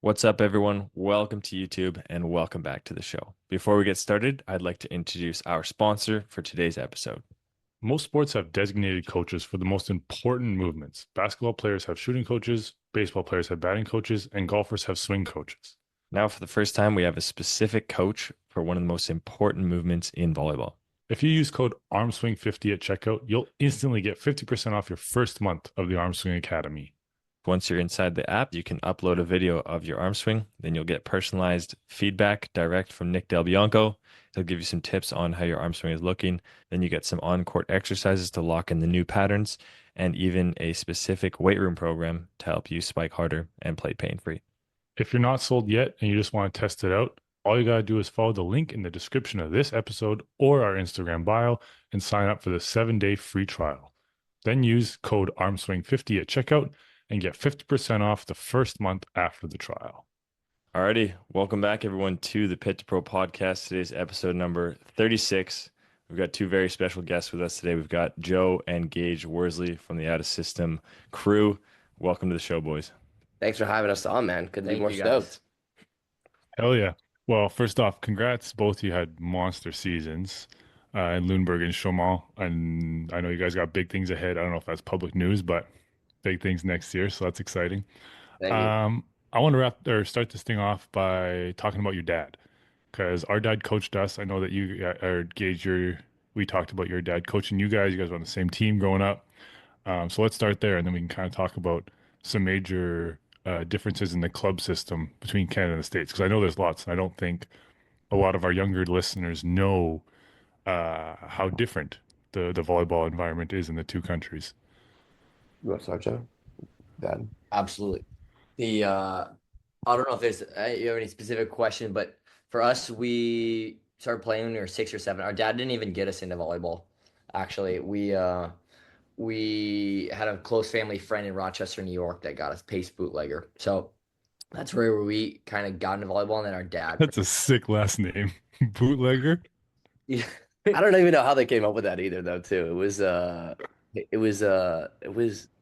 What's up, everyone? Welcome to YouTube and welcome back to the show. Before we get started, I'd like to introduce our sponsor for today's episode. Most sports have designated coaches for the most important movements. Basketball players have shooting coaches, baseball players have batting coaches, and golfers have swing coaches. Now, for the first time, we have a specific coach for one of the most important movements in volleyball. If you use code ARMSWING50 at checkout, you'll instantly get 50% off your first month of the Armswing Academy. Once you're inside the app, you can upload a video of your arm swing. Then you'll get personalized feedback direct from Nick Del Bianco. He'll give you some tips on how your arm swing is looking. Then you get some on-court exercises to lock in the new patterns, and even a specific weight room program to help you spike harder and play pain-free. If you're not sold yet and you just want to test it out, all you got to do is follow the link in the description of this episode or our Instagram bio and sign up for the 7-day free trial. Then use code ARMSWING50 at checkout and get 50% off the first month after the trial. Alrighty, welcome back everyone to the Pit2Pro podcast. Today's episode number 36. We've got two very special guests with us today. We've got Joe and Gage Worsley from the Out of System crew. Welcome to the show, boys. Thanks for having us on, man. Couldn't be Thank more you, guys. stoked. Hell yeah. Well, first off, congrats. Both of you had monster seasons in Lundberg and Chaumont. And I know you guys got big things ahead. I don't know if that's public news, but big things next year. So that's exciting. Thank you. I want to start this thing off by talking about your dad, because our dad coached us. I know that you or Gage, we talked about your dad coaching you guys. You guys were on the same team growing up. So let's start there, and then we can kind of talk about some major differences in the club system between Canada and the States, because I know there's lots. And I don't think a lot of our younger listeners know how different the volleyball environment is in the two countries. You want to start, Joe? Dad. Absolutely. I don't know if there's you have any specific question, but for us, we started playing when we were 6 or 7. Our dad didn't even get us into volleyball. Actually, we had a close family friend in Rochester, New York, that got us Pace Bootlegger. So that's where we kind of got into volleyball, and then our dad. That's a sick last name, bootlegger. Yeah. I don't even know how they came up with that either, though, too.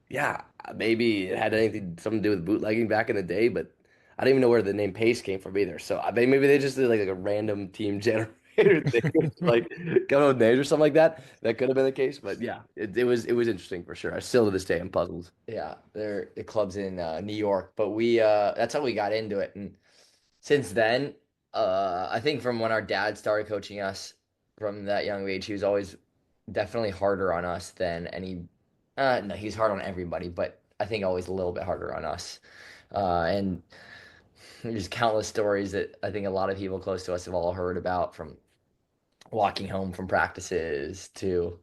Yeah, maybe it had something to do with bootlegging back in the day, but I don't even know where the name Pace came from either. So maybe they just did like a random team generator thing, like come up with names or something like that. That could have been the case, but yeah, it was interesting for sure. I still to this day am puzzled. Yeah, the club's in New York, but we that's how we got into it, and since then, I think from when our dad started coaching us from that young age, he was always definitely harder on us than any. No, he's hard on everybody, but I think always a little bit harder on us. And there's countless stories that I think a lot of people close to us have all heard about, from walking home from practices to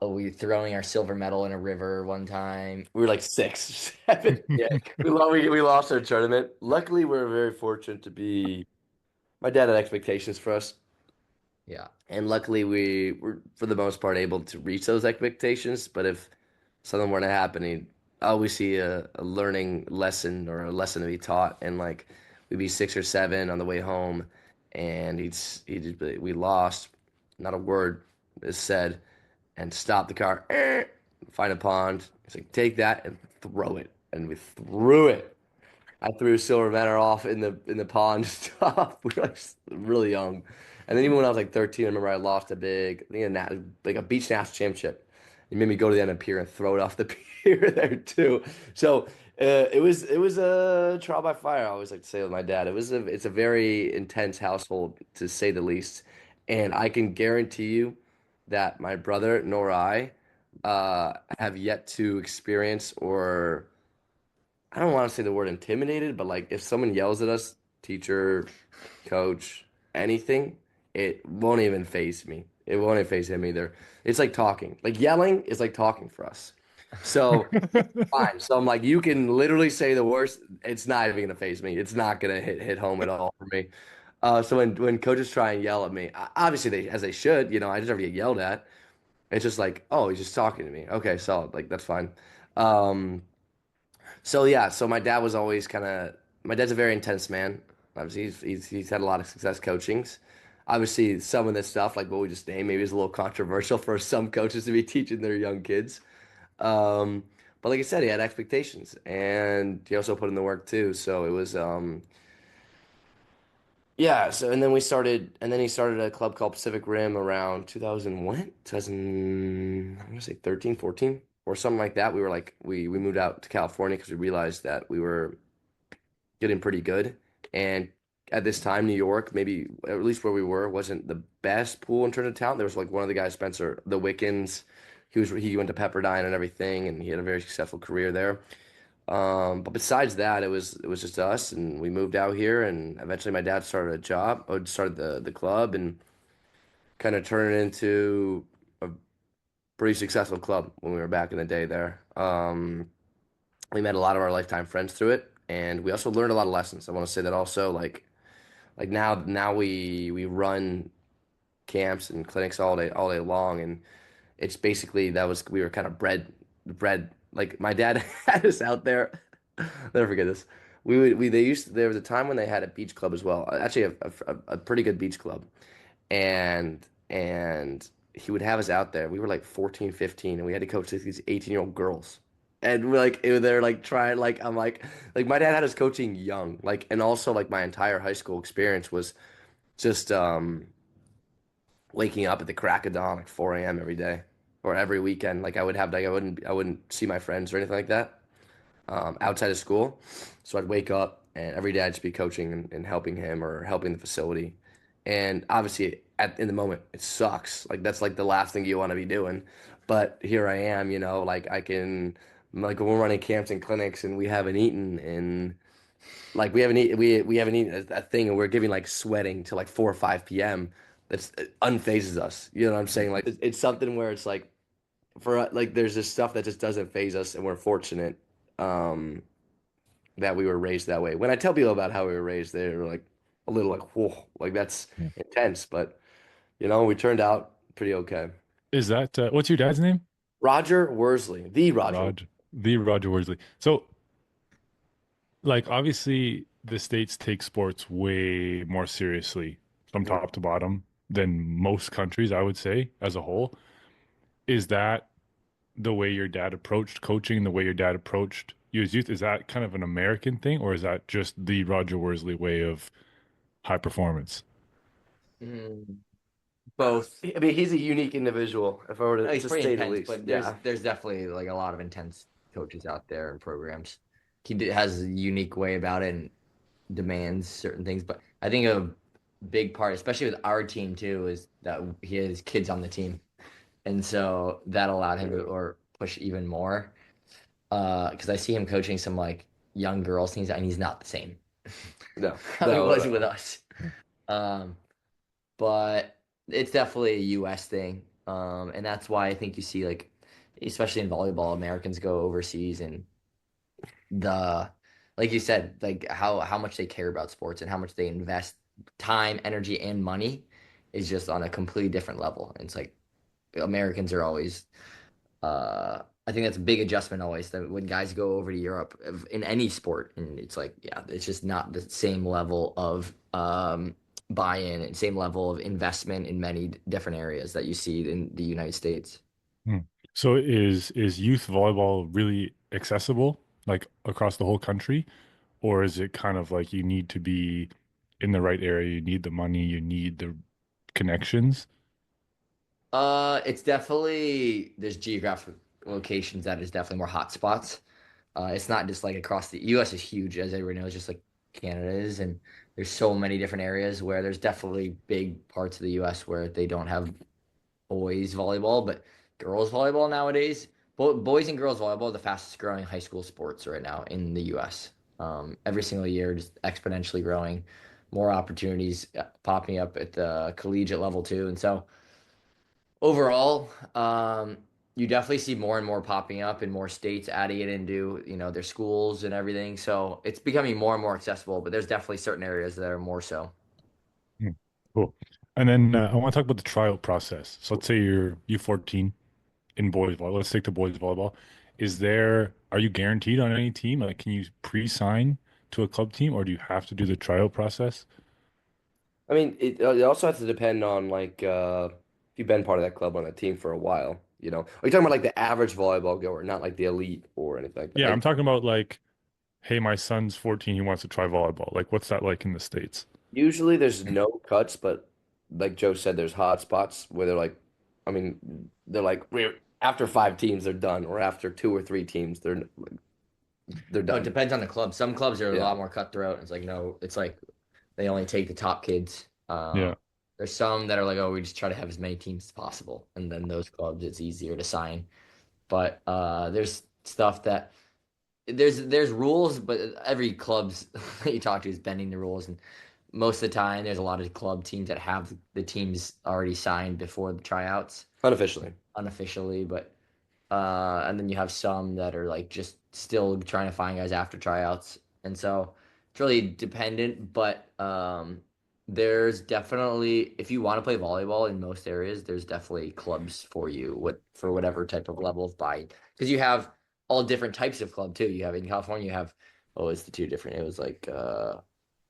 we throwing our silver medal in a river one time. We were like 6, 7. Yeah, we lost our tournament. Luckily, we were very fortunate to be. My dad had expectations for us. Yeah. And luckily we were for the most part able to reach those expectations. But if something were to happen, I always see a learning lesson or a lesson to be taught. And like we'd be 6 or 7 on the way home, and we lost, not a word is said, and stop the car, find a pond. He's like, take that and throw it. And we threw it. I threw silver medal off in the pond. Stuff. We were like really young, and then even when I was like 13, I remember I lost a big, I think like a beach national championship. He made me go to the end of the pier and throw it off the pier there too. So it was a trial by fire. I always like to say with my dad. It's a very intense household, to say the least, and I can guarantee you that my brother nor I have yet to experience, or I don't want to say the word intimidated, but like if someone yells at us, teacher, coach, anything, it won't even faze me. It won't even faze him either. It's like talking. Like yelling is like talking for us. So fine. So I'm like, you can literally say the worst. It's not even gonna faze me. It's not gonna hit home at all for me. So when coaches try and yell at me, obviously as they should, I deserve to get yelled at. It's just like, oh, he's just talking to me. Okay, so like that's fine. Um, so yeah, so my dad's a very intense man. Obviously, he's had a lot of success coachings. Obviously, some of this stuff, like what we just named, maybe is a little controversial for some coaches to be teaching their young kids. Um, but like I said, he had expectations, and he also put in the work too. So it was yeah. So and then we started, and then he started a club called Pacific Rim around 2000 what? 2000, I'm gonna say 13, 14 or something like that. We were like we moved out to California because we realized that we were getting pretty good. And at this time, New York, maybe at least where we were, wasn't the best pool in terms of talent. There was like one of the guys, Spencer, the Wickens. He went to Pepperdine and everything, and he had a very successful career there. But besides that, it was just us, and we moved out here, and eventually my dad started a job, or started the club, and kind of turned it into a pretty successful club when we were back in the day there. We met a lot of our lifetime friends through it, and we also learned a lot of lessons. I want to say that also, like now we run camps and clinics all day long, and it's basically that was we were kind of bred like my dad had us out there. Never forget this. We they used there was a time when they had a beach club as well. Actually, a pretty good beach club, and he would have us out there. We were like 14, 15, and we had to coach these 18-year-old girls. And we're like they're like trying like I'm like my dad had us coaching young. Like and also like my entire high school experience was just waking up at the crack of dawn like 4 a.m. every day or every weekend. Like I would have like I wouldn't see my friends or anything like that outside of school. So I'd wake up and every day I'd just be coaching and helping him or helping the facility. And obviously, in the moment, it sucks. Like that's like the last thing you want to be doing. But here I am, like I can, like when we're running camps and clinics and we haven't eaten and like we haven't eaten a thing and we're giving like sweating till like 4 or 5 p.m. That's unfazes us. You know what I'm saying? Like it's something where it's like like there's this stuff that just doesn't phase us and we're fortunate. Um, that we were raised that way. When I tell people about how we were raised, they're like a little like, whoa, like that's Yeah. intense. But we turned out pretty okay. Is that what's your dad's name? Roger Worsley, the Roger. Roger Worsley. So, like, obviously, the States take sports way more seriously from Mhm. top to bottom than most countries, I would say, as a whole. Is that the way your dad approached coaching, the way your dad approached you as youth? Is that kind of an American thing, or is that just the Roger Worsley way of high performance? Mm, both. I mean, he's a unique individual, if I were No, to, he's to pretty say the intense, least. but there's Yeah. there's definitely like a lot of intense coaches out there and programs. Has a unique way about it and demands certain things. But I think a big part, especially with our team too, is that he has kids on the team, and so that allowed him to Yeah. or push even more. Because I see him coaching some like young girls teams, and he's not the same No, how he no, was with no. us. Um, but it's definitely a US thing. And that's why I think you see like, especially in volleyball, Americans go overseas and the, like you said, like how much they care about sports and how much they invest time, energy, and money is just on a completely different level. And it's like Americans are always, I think that's a big adjustment always that when guys go over to Europe in any sport, and it's like, yeah, it's just not the same level of buy-in and same level of investment in many different areas that you see in the United States. Hmm. So is youth volleyball really accessible, like across the whole country, or is it kind of like you need to be in the right area, you need the money, you need the connections? It's definitely there's geographic locations that is definitely more hot spots. It's not just like across the US is huge, as everyone knows, just like Canada is, and there's so many different areas where there's definitely big parts of the US where they don't have boys volleyball, but girls volleyball nowadays, boys and girls volleyball are the fastest growing high school sports right now in the US. Every single year, just exponentially growing, more opportunities popping up at the collegiate level too, and so overall, you definitely see more and more popping up in more states adding it into, their schools and everything. So it's becoming more and more accessible, but there's definitely certain areas that are more so. Hmm. Cool. And then I want to talk about the tryout process. So let's say you're U14 in boys volleyball. Let's stick to boys volleyball. Are you guaranteed on any team? Like, can you pre-sign to a club team, or do you have to do the tryout process? I mean, it also has to depend on like if you've been part of that club on that team for a while. you know. Are you talking about like the average volleyball goer, not like the elite or anything like that? Yeah, Like I'm talking about like, hey, my son's 14, he wants to try volleyball. Like, what's that like in the States? usually there's no cuts, but like Joe said, there's hot spots where they're like, I mean, they're like after 5 teams they're done, or after 2 or 3 teams they're No, it done. depends on the club. Some clubs are a Yeah, lot more cutthroat. It's like no, it's like they only take the top kids. Yeah. There's some that are like, oh, we just try to have as many teams as possible, and then those clubs it's easier to sign. But there's stuff that there's rules, but every club's that you talk to is bending the rules, and most of the time there's a lot of club teams that have the teams already signed before the tryouts unofficially. unofficially, but and then you have some that are like just still trying to find guys after tryouts, and so it's really dependent. But there's definitely if you want to play volleyball in most areas, there's definitely clubs for you what for whatever type of level of buy because you have all different types of club too. You have in California, you have oh, it's the two different. It was like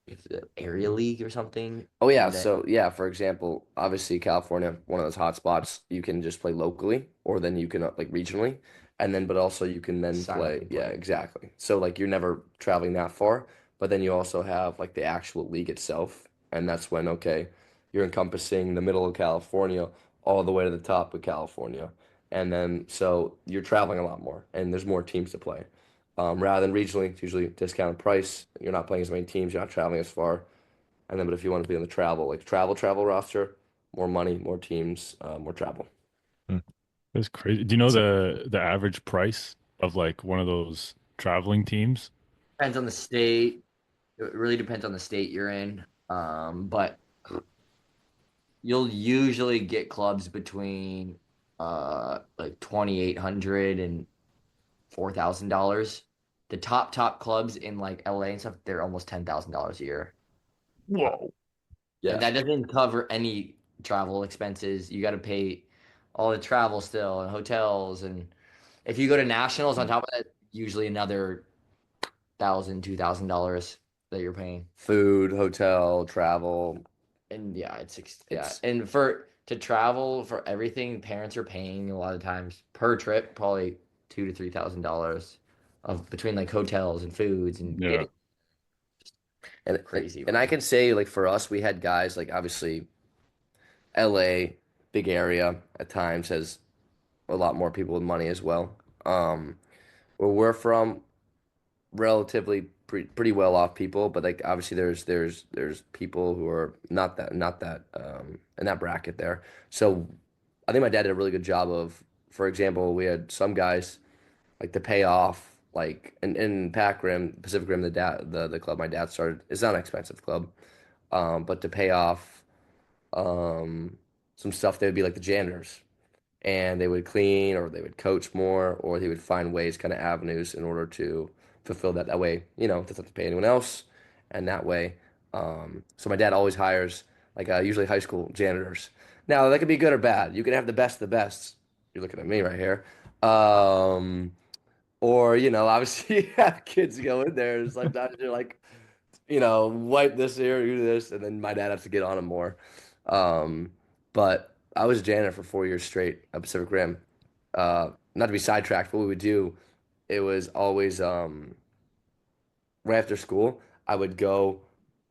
it's the area league or something, Oh yeah, and then so yeah, for example, obviously California, one of those hot spots, you can just play locally or then you can like regionally. And then but also you can then sign up play, and yeah, play. exactly. So like you're never traveling that far, but then you also have like the actual league itself, and that's when okay, you're encompassing the middle of California all the way to the top of California. And then so you're traveling a lot more and there's more teams to play. Rather than regionally, it's usually discounted price. You're not playing as many teams, you're not traveling as far. And then, but if you want to be on the travel, like travel roster, more money, more teams, more travel. Hmm. That's crazy. Do you know So, the average price of like one of those traveling teams? Depends on the state. It really depends on the state you're in. But you'll usually get clubs between like 2,800 and $4,000. The top clubs in like LA and stuff, they're almost $10,000 a year. Whoa. And yeah. that doesn't cover any travel expenses. You got to pay all the travel still and hotels and if you go to nationals on top of that, usually another $2,000 that you're paying. Food, hotel, travel. And yeah, yeah. It's And for to travel for everything, parents are paying a lot of times per trip, probably $2,000 to $3,000 of between like hotels and foods and Yeah. getting and crazy and I money. can say like for us, we had guys like obviously LA, big area at times has a lot more people with money as well. Where we're from, relatively pretty well off people, but like obviously there's people who are not that in that bracket there. So I think my dad did a really good job of, for example, we had some guys like to pay off like in Pac Rim, Pacific Rim, the club my dad started. It's not an expensive club, but to pay off um some stuff they would be like the janitors and they would clean or they would coach more or they would find ways kind of avenues in order to fulfill that way you know doesn't have to pay anyone else and that way so my dad always hires like usually high school janitors now that could be good or bad you can have the best of the best you're looking at me right here um or you know obviously you have kids go in there and sometimes you're like you know, wipe this here, do this, and then my dad has to get on him more. Um, but I was a janitor for 4 years straight at Pacific Rim. Not to be sidetracked, but what we would do, it was always right after school, I would go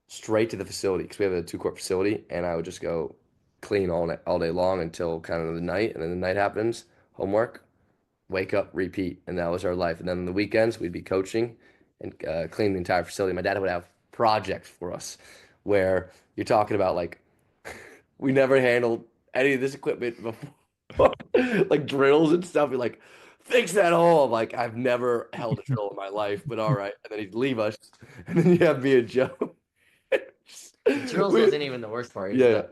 straight to the facility because we have a 2 court facility, and I would just go clean all day long until kind of the night, and then the night happens, homework, wake up, repeat, and that was our life. And then on the weekends, we'd be coaching and cleaning the entire facility. My dad would have projects for us where you're talking about like we never handled any of this equipment before, like drills and stuff. You're like, fix that hole. I'm like, I've never held a drill in my life, but all right. And then he'd leave us, and then you have me and Joe. The drills We, wasn't even the worst part. yeah,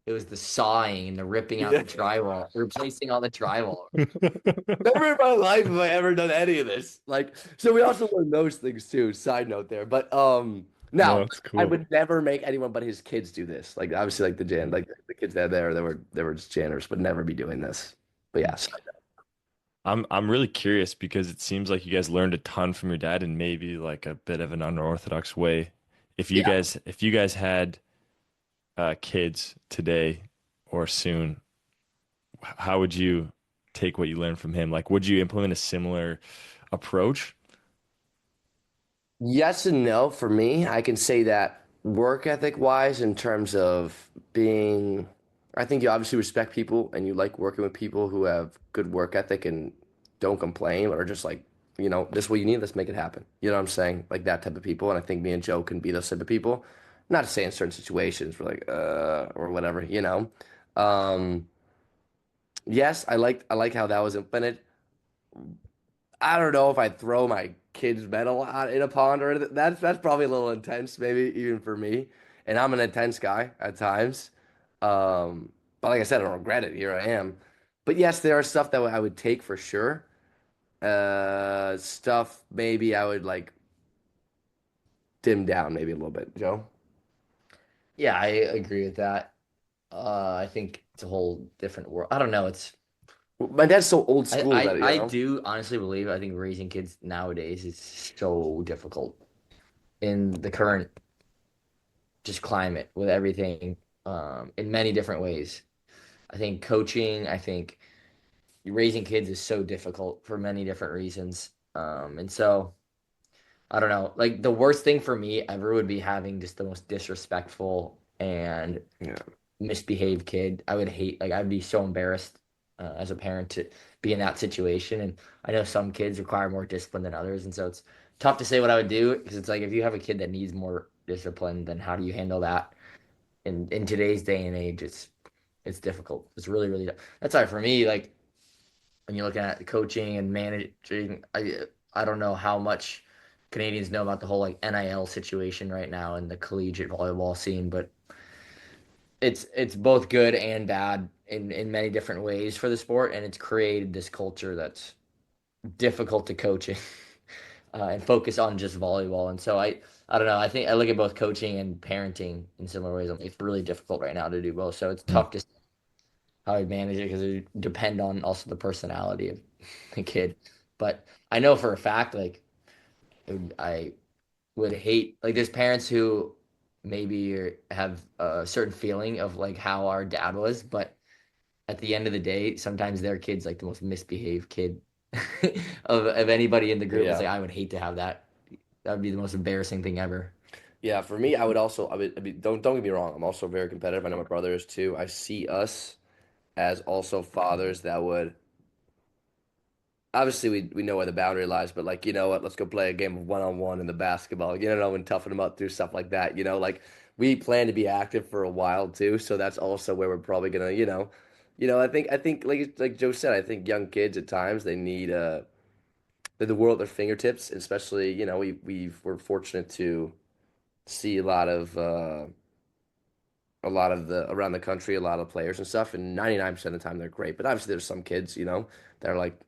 It was the sawing and the ripping out yeah. the drywall, replacing all the drywall. Never in my life have I ever done any of this. Like, so we also learn those things too. Side note there, but No, now that's I cool. would never make anyone but his kids do this. Like, obviously, like like the kids that there, they were just janitors, would never be doing this. But yeah, I'm really curious because it seems like you guys learned a ton from your dad in maybe like a bit of an unorthodox way. yeah. If you guys had kids today or soon, how would you take what you learned from him? Like, would you implement a similar approach? Yes and no for me. I can say that work ethic wise, in terms of being, I think you obviously respect people and you like working with people who have good work ethic and don't complain or just like, this is what you need, let's make it happen. You know what I'm saying? Like that type of people. And I think me and Joe can be those type of people. Not to say in certain situations we're like, or whatever. Um, yes, I like how that was implemented. I don't know if I'd throw my kid's medal out in a pond or anything. That's probably a little intense, maybe even for me. And I'm an intense guy at times. But like I said, I don't regret it. Here I am. But yes, there are stuff that I would take for sure. Stuff maybe I would like dim down maybe a little bit. Joe? Yeah, I agree with that. I think it's a whole different world. I don't know. My dad's so old I, school I that, I do honestly believe I think raising kids nowadays is so difficult in the current just climate with everything in many different ways. I think coaching, I think raising kids is so difficult for many different reasons. And so I don't know. Like the worst thing for me ever would be having just the most disrespectful and Yeah. misbehaved kid. I would hate, like, I'd be so embarrassed as a parent to be in that situation. And I know some kids require more discipline than others. And so it's tough to say what I would do because it's like if you have a kid that needs more discipline, then how do you handle that? In today's day and age, it's difficult. It's really, really, that's why for me, like, when you're looking at coaching and managing, I don't know how much Canadians know about the whole like NIL situation right now in the collegiate volleyball scene, but it's both good and bad in many different ways for the sport, and it's created this culture that's difficult to coach in, and focus on just volleyball. And so I don't know. I think I look at both coaching and parenting in similar ways. It's really difficult right now to do both, so it's Mm. tough to see how I manage it because it depend on also the personality of the kid. But I know for a fact, like I would hate like there's parents who maybe have a certain feeling of like how our dad was, but at the end of the day, sometimes their kid's like the most misbehaved kid of anybody in the group. It's Yeah. like I would hate to have that. That would be the most embarrassing thing ever. Yeah, for me, I mean, don't get me wrong. I'm also very competitive. I know my brother is too. I see us as also fathers that would obviously we know where the boundary lies, but like, you know what, let's go play a game of one-on-one in the basketball, and toughen them up through stuff like that. Like we plan to be active for a while too, so that's also where we're probably gonna, I think like Joe said, I think young kids at times they need the world at their fingertips, especially, we're fortunate to see a lot of the around the country, a lot of players and stuff, and 99% of the time they're great. But obviously there's some kids, that are like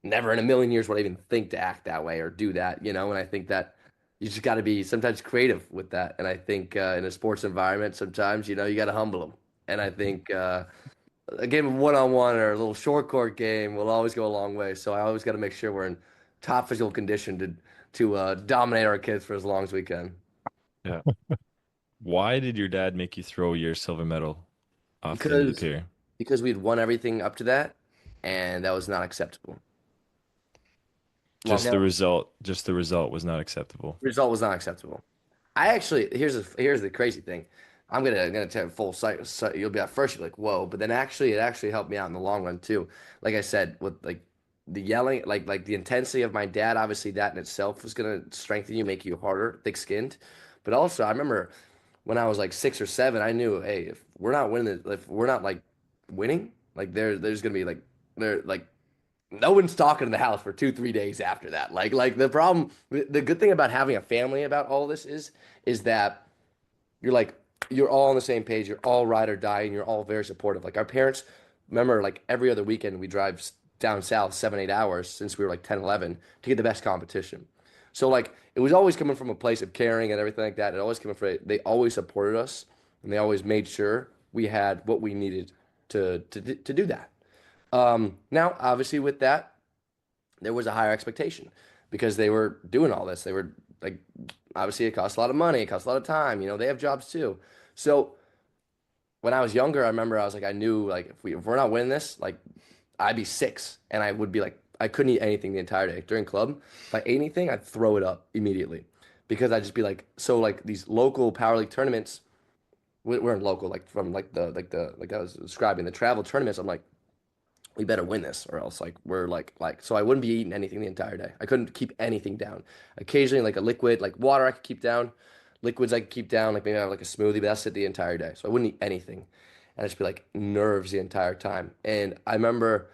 never in a million years would I even think to act that way or do that. And I think that you just got to be sometimes creative with that. And I think in a sports environment, sometimes, you got to humble them. And I think a game of one-on-one or a little short court game will always go a long way. So I always got to make sure we're in top physical condition to dominate our kids for as long as we can. Yeah. Why did your dad make you throw your silver medal off the end of the Because pier? because we'd won everything up to that, and that was not acceptable. Long Just the No, result, just the result was not acceptable. result was not acceptable. I actually here's the crazy thing. I'm gonna tell you full sight. So you'll be at first you're like whoa, but then actually it actually helped me out in the long run too. Like I said, with like the yelling, like the intensity of my dad, obviously that in itself was gonna strengthen you, make you harder, thick-skinned. But also I remember when I was like 6 or 7, I knew, hey, if we're not like winning, like there's gonna be like there like no one's talking in the house for 2 3 days after that. Like the problem, the good thing about having a family about all this is that you're like you're all on the same page. You're all ride or die, and you're all very supportive. Like our parents, remember, like every other weekend we drive down south 7 8 hours since we were like 10 11 to get the best competition. So like it was always coming from a place of caring and everything like that. It always coming from they always supported us and they always made sure we had what we needed to do that. Now, obviously, with that, there was a higher expectation because they were doing all this. They were like, obviously, it costs a lot of money, it costs a lot of time. They have jobs too. So when I was younger, I remember I was like, I knew like if we're not winning this, like I'd be 6 and I would be like I couldn't eat anything the entire day. During club, if I ate anything, I'd throw it up immediately because I'd just be like so like these local power league tournaments, we're in local like from like I was describing the travel tournaments. I'm like we better win this or else like we're like so I wouldn't be eating anything the entire day. I couldn't keep anything down. Occasionally like a liquid, like water I could keep down. Liquids I could keep down, like maybe I have like a smoothie, but that's it the entire day. So I wouldn't eat anything. And I'd just be like nerves the entire time. And I remember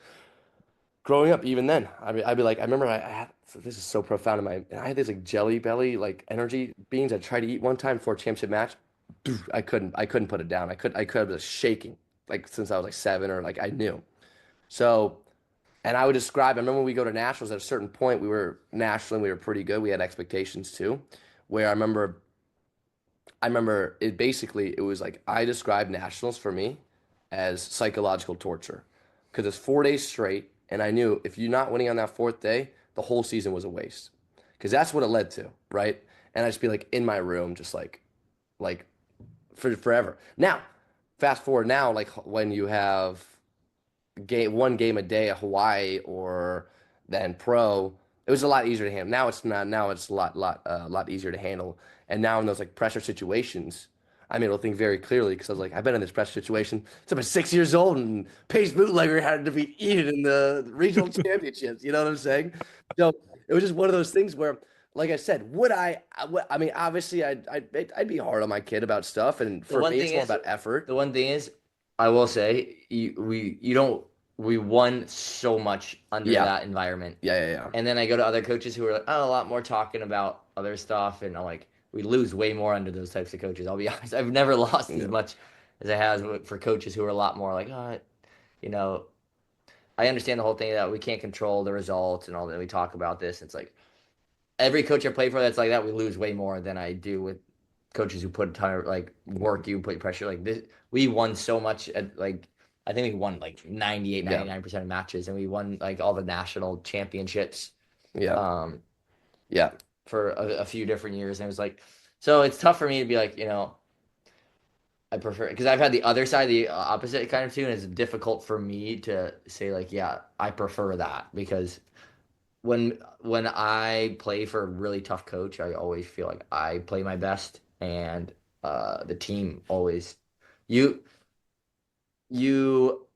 growing up even then, I'd be like, I remember I had so this is so profound in my I had these like jelly belly like energy beans I tried to eat one time for a championship match. I couldn't put it down. I could have shaking like since I was like 7 or like I knew. So, and I would describe, I remember when we go to nationals at a certain point, we were national and we were pretty good. We had expectations too, where I remember it basically, it was like I described nationals for me as psychological torture because it's 4 days straight. And I knew if you're not winning on that fourth day, the whole season was a waste because that's what it led to, right? And I'd just be like in my room, just like for forever. Now, fast forward now, like when you have one game a day at Hawaii or then pro, it was a lot easier to handle. Now it's not. Now it's a lot easier to handle. And now in those like pressure situations, I'm able to think very clearly because I was like, I've been in this pressure situation since I was 6 years old, and Pace Bootlegger had to be eaten in the regional championships. You know what I'm saying? So it was just one of those things where, like I said, would I mean, obviously, I'd be hard on my kid about stuff, and The for one me, thing it's more is, about effort. the one thing is, I will say, you don't we won so much under Yeah, that environment. yeah. And then I go to other coaches who are like, oh, a lot more talking about other stuff, and I'm like, we lose way more under those types of coaches. I'll be honest, I've never lost as Yeah. much as I have for coaches who are a lot more like, you know, I understand the whole thing that we can't control the results and all that. We talk about this. It's like every coach I play for that's like that, we lose way more than I do with coaches who put a ton of like work, you put pressure. Like this, we won so much at like I think we won like 98, Yeah. 99% of matches, and we won like all the national championships Yeah. um Yeah. for a few different years. And it was like so it's tough for me to be like, I prefer because I've had the other side, the opposite kind of too, and it's difficult for me to say like, yeah, I prefer that because when I play for a really tough coach, I always feel like I play my best, and the team always you you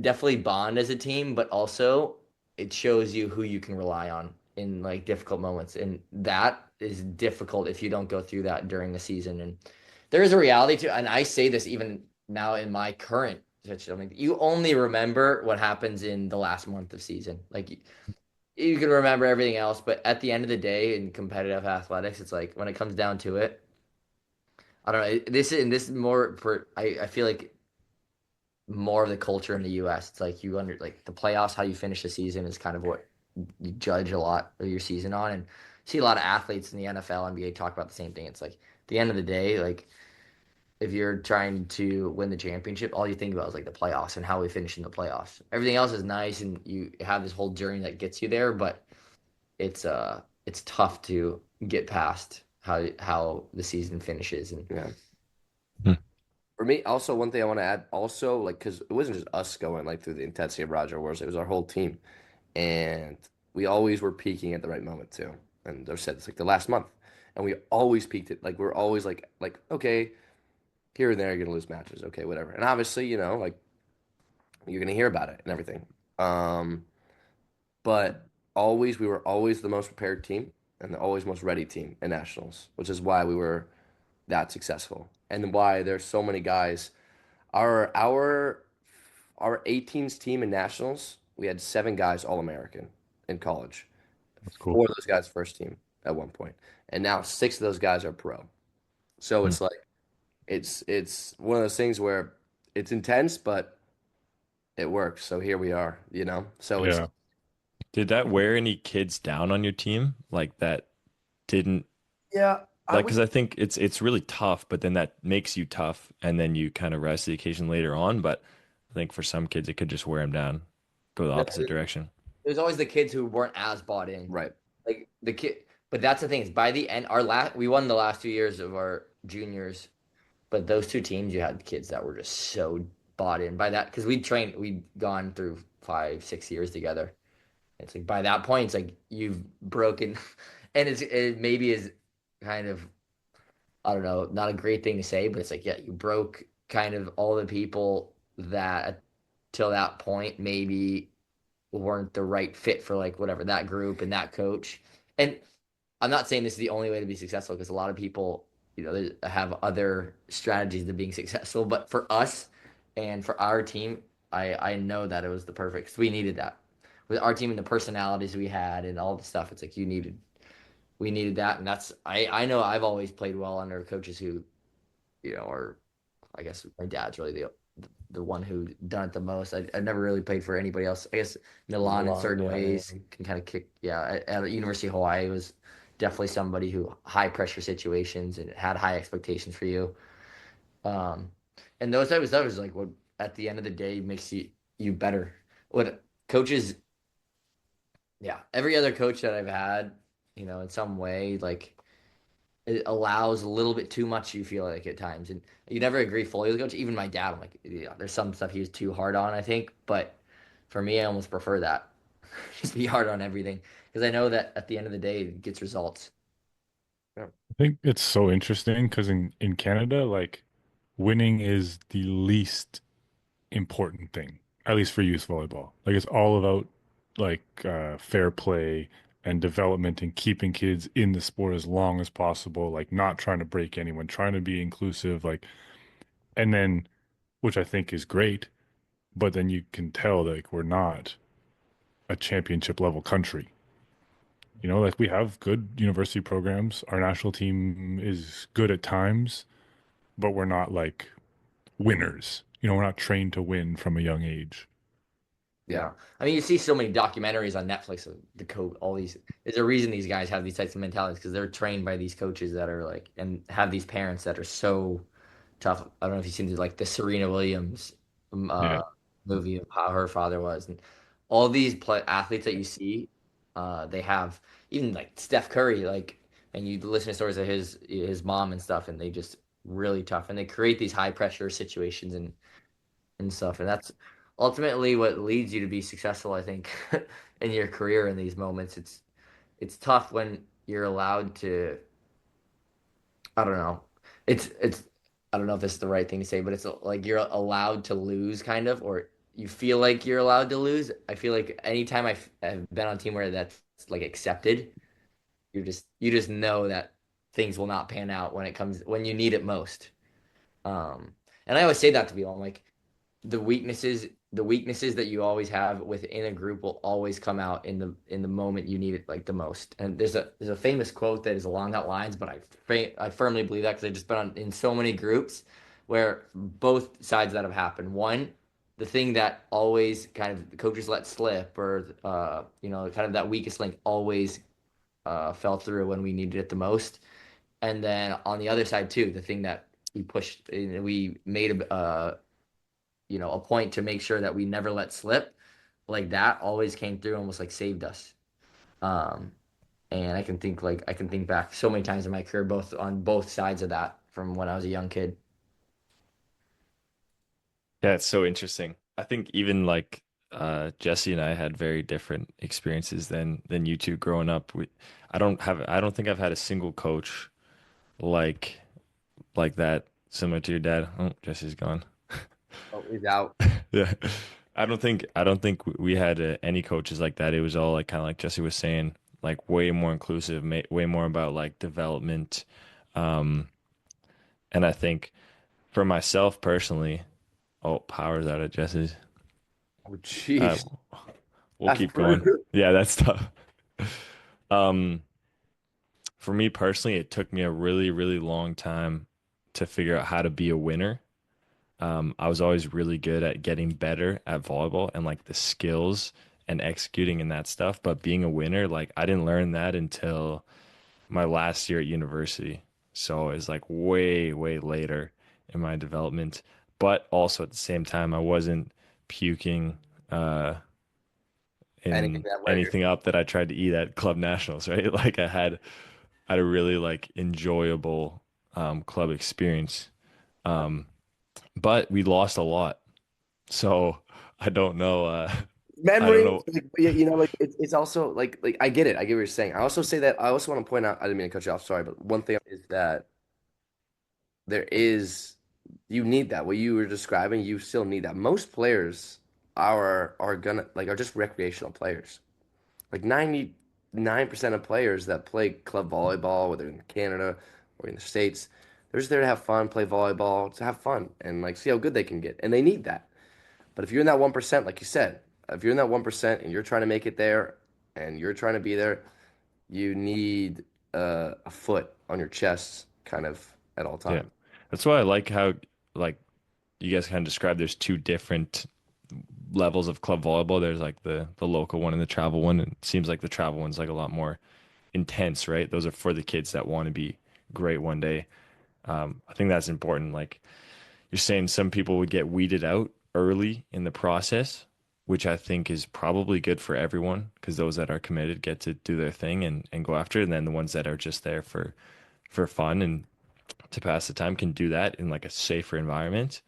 definitely bond as a team, but also it shows you who you can rely on in like difficult moments, and that is difficult if you don't go through that during the season. And there is a reality to, and I say this even now in my current situation. I mean, you only remember what happens in the last month of season, like you can remember everything else, but at the end of the day in competitive athletics, it's like when it comes down to it, I don't know. This is more for I feel like more of the culture in the US. It's like you under like the playoffs, how you finish the season is kind of what you judge a lot of your season on. And see a lot of athletes in the NFL, NBA talk about the same thing. It's like at the end of the day, like if you're trying to win the championship, all you think about is like the playoffs and how we finish in the playoffs. Everything else is nice and you have this whole journey that gets you there, but it's tough to get past how the season finishes. And Yeah. Hmm. For me, also one thing I want to add, also like because it wasn't just us going like through the intensity of Roger Wars, it was our whole team, and we always were peaking at the right moment too. And I've said it's like the last month, and we always peaked it. Like we're always like okay, here and there you're gonna lose matches, okay, whatever. And obviously, like you're gonna hear about it and everything. Um, but always we were always the most prepared team and the always most ready team in nationals, which is why we were that successful and why there's so many guys. Our 18s team in nationals, we had 7 guys All American in college. That's cool. 4 of those guys first team at one point, and now 6 of those guys are pro. So Hmm. it's like it's one of those things where it's intense, but it works. So here we are. So it's Yeah. Did that wear any kids down on your team like that didn't yeah. I like would because I think it's really tough, but then that makes you tough, and then you kind of rise to the occasion later on. But I think for some kids, it could just wear them down, go the no, opposite direction. there's always the kids who weren't as bought in, right. like but that's the thing is by the end, our last we won the last 2 years of our juniors. But those two teams, you had kids that were just so bought in by that because we'd gone through 5, 6 years together. It's like by that point, it's like you've broken, and it maybe is kind of, I don't know, not a great thing to say, but it's like, yeah, you broke kind of all the people that till that point maybe weren't the right fit for like whatever that group and that coach. And I'm not saying this is the only way to be successful because a lot of people, have other strategies to being successful. But for us and for our team, I know that it was the perfect. 'Cause we needed that with our team and the personalities we had and all the stuff. It's like we needed that, and that's I know I've always played well under coaches who, are, I guess my dad's really the one who done it the most. I never really played for anybody else. I guess Milan in Milan, certain yeah, yeah. ways can kind of kick. Yeah, at University of Hawaii was definitely somebody who high pressure situations and had high expectations for you. Um, and those type of stuff is like what at the end of the day makes you better. What coaches, yeah, every other coach that I've had, in some way, like it allows a little bit too much, you feel like at times. And you never agree fully with the coach. Even my dad, I'm like, yeah, there's some stuff he was too hard on, I think. But for me, I almost prefer that. Just be hard on everything. Because I know that at the end of the day, it gets results. Yeah. I think it's so interesting because in Canada, like winning is the least important thing, at least for youth volleyball. Like it's all about like fair play and development and keeping kids in the sport as long as possible, like not trying to break anyone, trying to be inclusive, like and then which I think is great, but then you can tell that like we're not a championship level country. Like we have good university programs. Our national team is good at times, but we're not like winners. We're not trained to win from a young age. Yeah. I mean, you see so many documentaries on Netflix of the coach, all these. There's a reason these guys have these types of mentalities because they're trained by these coaches that are like, and have these parents that are so tough. I don't know if you've seen like the Serena Williams Yeah. movie of how her father was, and all these athletes that you see, they have even like Steph Curry, like, and you listen to stories of his mom and stuff, and they just really tough, and they create these high pressure situations and stuff, and that's ultimately what leads you to be successful, I think, in your career in these moments. It's tough when you're allowed to, I don't know. It's I don't know if this is the right thing to say, but it's like you're allowed to lose kind of, or you feel like you're allowed to lose. I feel like anytime I've been on a team where that's like accepted, you just know that things will not pan out when you need it most. Um, and I always say that to people. I'm like, the weaknesses that you always have within a group will always come out in the moment you need it like the most. And there's a famous quote that is along that lines, but I firmly believe that because I've just been in so many groups where both sides that have happened. One, the thing that always kind of the coaches let slip, or kind of that weakest link always fell through when we needed it the most. And then on the other side too, the thing that we made a point to make sure that we never let slip, like that always came through, almost like saved us. Um, and I can think back so many times in my career, both on both sides of that from when I was a young kid. Yeah, it's so interesting. I think even like Jesse and I had very different experiences than you two growing up. I don't think I've had a single coach like like that similar to your dad. Oh, Jesse's gone. Oh, he's out. Yeah. I don't think we had any coaches like that. It was all like kind of like Jesse was saying, like way more inclusive, way more about like development. Um, and I think for myself personally, oh, power's out of Jesse's. Oh, Uh, jeez. we'll That's keep rude. going. Yeah, that's tough. Um, for me personally, it took me a really, really long time to figure out how to be a winner. I was always really good at getting better at volleyball and like the skills and executing and that stuff. But being a winner, like I didn't learn that until my last year at university. So it's like way, way later in my development. But also at the same time, I wasn't puking Anything in that way. anything up that I tried to eat at club nationals, right? Like I had a really like enjoyable club experience. But we lost a lot. So I don't know. I don't Memory, know. like, like it's also like I get it. I get what you're saying. I also say that I also want to point out. I didn't mean to cut you off. Sorry, but one thing is that there is you need that. What you were describing, you still need that. Most players are gonna like are just recreational players. Like 99% of players that play club volleyball, whether in Canada or in the States, they're just there to have fun, play volleyball, to have fun, and like see how good they can get. And they need that. But if you're in that 1%, like you said, if you're in that 1% and you're trying to make it there and you're trying to be there, you need a foot on your chest kind of at all Yeah. times. That's why I like how like you guys kind of described there's two different levels of club volleyball. There's like the local one and the travel one. And it seems like the travel one's like a lot more intense, right? Those are for the kids that want to be great one day. I think that's important. Like you're saying, some people would get weeded out early in the process, which I think is probably good for everyone because those that are committed get to do their thing and go after it. And then the ones that are just there for fun and to pass the time can do that in like a safer environment.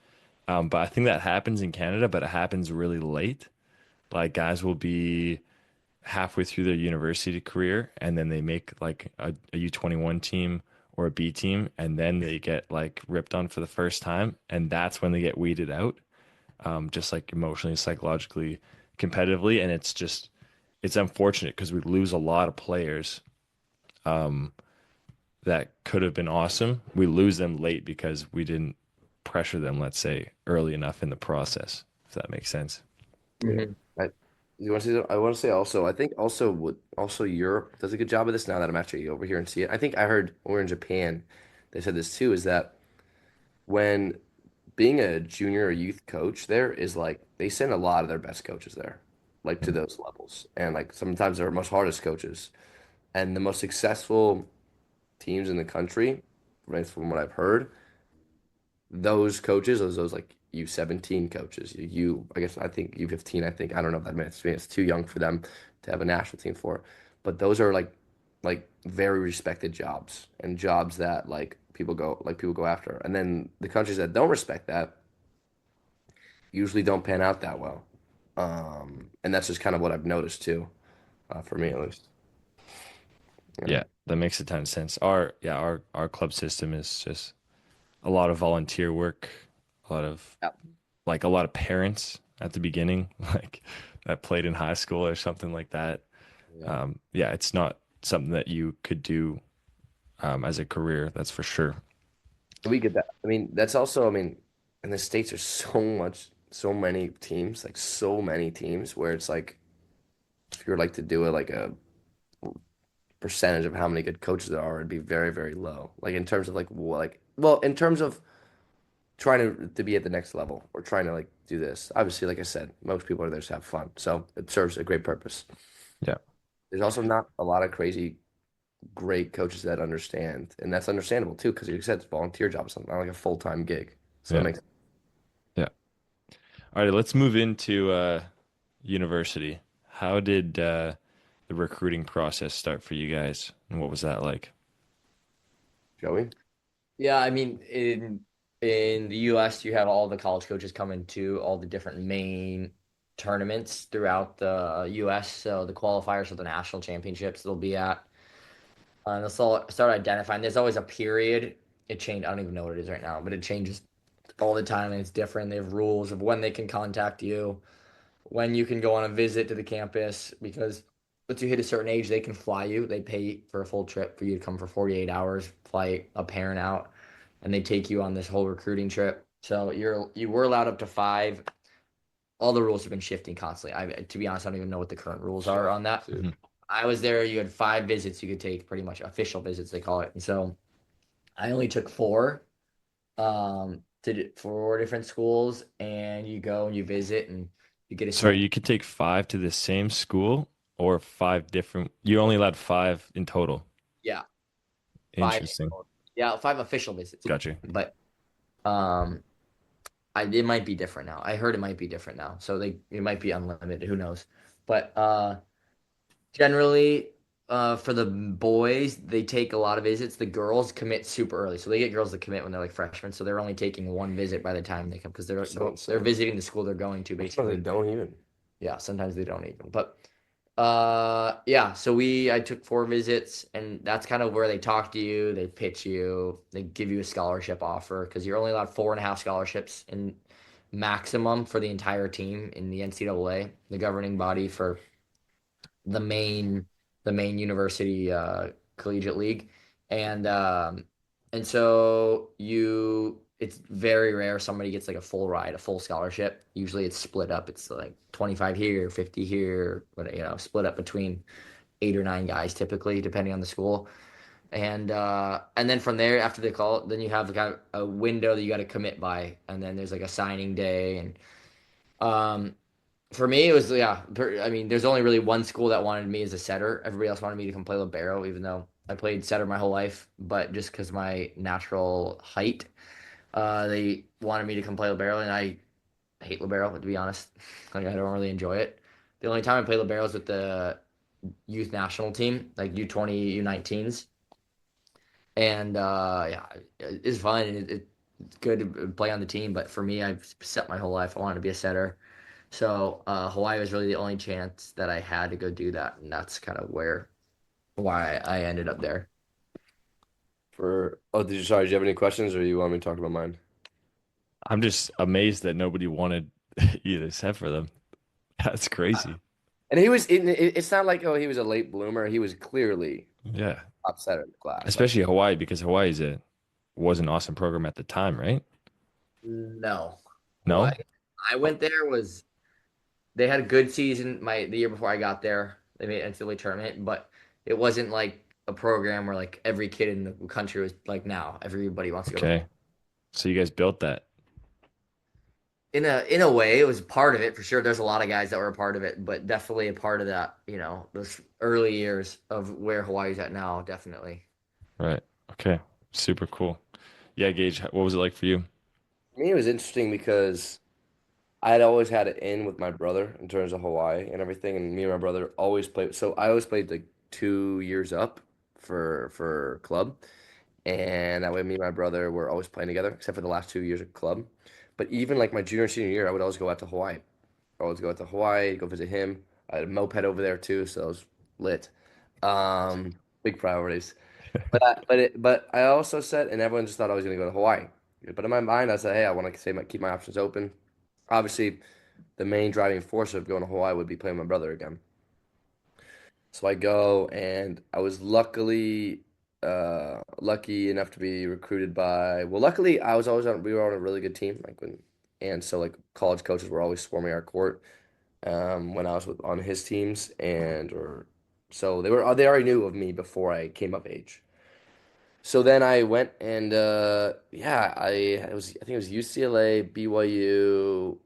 But I think that happens in Canada, but it happens really late. Like guys will be halfway through their university career and then they make like a U21 team or a B team and then they get like ripped on for the first time and that's when they get weeded out, just like emotionally, psychologically, competitively. And it's unfortunate because we lose a lot of players that could have been awesome. We lose them late because we didn't pressure them, let's say, early enough in the process, if that makes sense. Yeah. Mhm. I, you want to say, I want to say also, I think also what also Europe does a good job of this now that I'm actually over here and see it. I think I heard when we were in Japan, they said this too, is that when being a junior or youth coach there is like they send a lot of their best coaches there, like to those levels. And like sometimes they're most hardest coaches. And the most successful teams in the country, right, from what I've heard, those coaches, those like U17 coaches, I guess I think U15, I think I don't know if that means it's too young for them to have a national team for, but those are like very respected jobs and jobs that people go after. And then the countries that don't respect that usually don't pan out that well. And that's just kind of what I've noticed too, for me at least. Yeah. Yeah, that makes a ton of sense. Our club system is just a lot of volunteer work, a lot of Yeah. like a lot of parents at the beginning, like that played in high school or something like that. Yeah. Yeah, it's not something that you could do as a career, that's for sure. We get that. I mean, that's also, I mean, in the States, there's so many teams, like so many teams where it's like, if you were like to do it like a percentage of how many good coaches there are, it'd be very, very low. Like in terms of well, in terms of trying to be at the next level or trying to like do this. Obviously, like I said, most people are there to have fun. So it serves a great purpose. Yeah. There's also not a lot of crazy great coaches that understand, and that's understandable too, because you said it's a volunteer job, so it's not like a full-time gig. So that Yeah. makes Yeah. All right, let's move into university. How did the recruiting process start for you guys, and what was that like? Joey. Yeah, I mean, in the US, you have all the college coaches coming to all the different main tournaments throughout the US. So the qualifiers for the national championships they'll be at. And they'll start identifying. There's always a period. It changed. I don't even know what it is right now, but it changes all the time and it's different. They have rules of when they can contact you, when you can go on a visit to the campus, because once you hit a certain age, they can fly you. They pay for a full trip for you to come for 48 hours, fly a parent out, and they take you on this whole recruiting trip. So you were allowed up to five. All the rules have been shifting constantly. To be honest, I don't even know what the current rules are on that. Mhm. I was there. You had five visits you could take, pretty much official visits they call it. And so I only took four, to four different schools, and you go and you visit and you get a Sorry, sense. you could take five to the same school or five different. You're only allowed five in total. Yeah, five. Interesting. Yeah, five official visits. Gotcha. But um, it might be different now. I heard it might be different now. So it might be unlimited. Who knows? But generally, For the boys, they take a lot of visits. The girls commit super early, so they get girls to commit when they're like freshmen. So they're only taking one visit by the time they come because So they're insane. visiting the school they're going to Sometimes they basically. don't even. Yeah, sometimes they don't even. But yeah, so I took 4 visits, and that's kind of where they talk to you, they pitch you, they give you a scholarship offer because you're only allowed 4.5 scholarships in maximum for the entire team in the NCAA, the governing body for the main university collegiate league, and so it's very rare somebody gets like a full ride, a full scholarship. Usually it's split up. It's like 25 here, 50 here, but split up between 8 or 9 guys typically, depending on the school. And then from there, after they call, then you have like a window that you got to commit by, and then there's like a signing day, and um, for me, it was yeah. I mean, there's only really one school that wanted me as a setter. Everybody else wanted me to come play libero, even though I played setter my whole life. But just because my natural height, they wanted me to come play libero, and I hate libero to be honest. Like I don't really enjoy it. The only time I play libero is with the youth national team, like U20, U19s, and yeah, it's fun. It's good to play on the team. But for me, I've set my whole life. I wanted to be a setter. So Hawaii was really the only chance that I had to go do that, and that's kind of why I ended up there. Sorry, do you have any questions or you want me to talk about mine? I'm just amazed that nobody wanted you to set for them. That's crazy. And it's not like, oh, he was a late bloomer. He was clearly Yeah. top setter in the class. Like, Especially Hawaii because Hawaii was an awesome program at the time, right? No, Hawaii. No? I went there was they had a good season the year before I got there. They made NCAA tournament, but it wasn't like a program where like every kid in the country was like now everybody wants to go to. Okay. So you guys built that. In a way, it was part of it for sure. There's a lot of guys that were a part of it, but definitely a part of that. Those early years of where Hawaii's at now, definitely. Right. Okay. Super cool. Yeah, Gage, what was it like for you? for me, it was interesting because I had always had it in with my brother in terms of Hawaii and everything, and me and my brother always played. So I always played like 2 years up for club, and that way me and my brother were always playing together, except for the last 2 years of club. But even like my junior and senior year, I would always go out to Hawaii. I always go out to Hawaii, go visit him. I had a moped over there too, so it was lit. Big priorities. But I also said, and everyone just thought I was going to go to Hawaii. But in my mind, I said, hey, I want to keep my options open. Obviously, the main driving force of going to Hawaii would be playing with my brother again. So I go, and I was lucky enough to be recruited by. Well, luckily, I was always on. We were on a really good team, and so like college coaches were always swarming our court when I was on his teams, so they already knew of me before I came of age. So then I went and yeah, I think it was UCLA, BYU,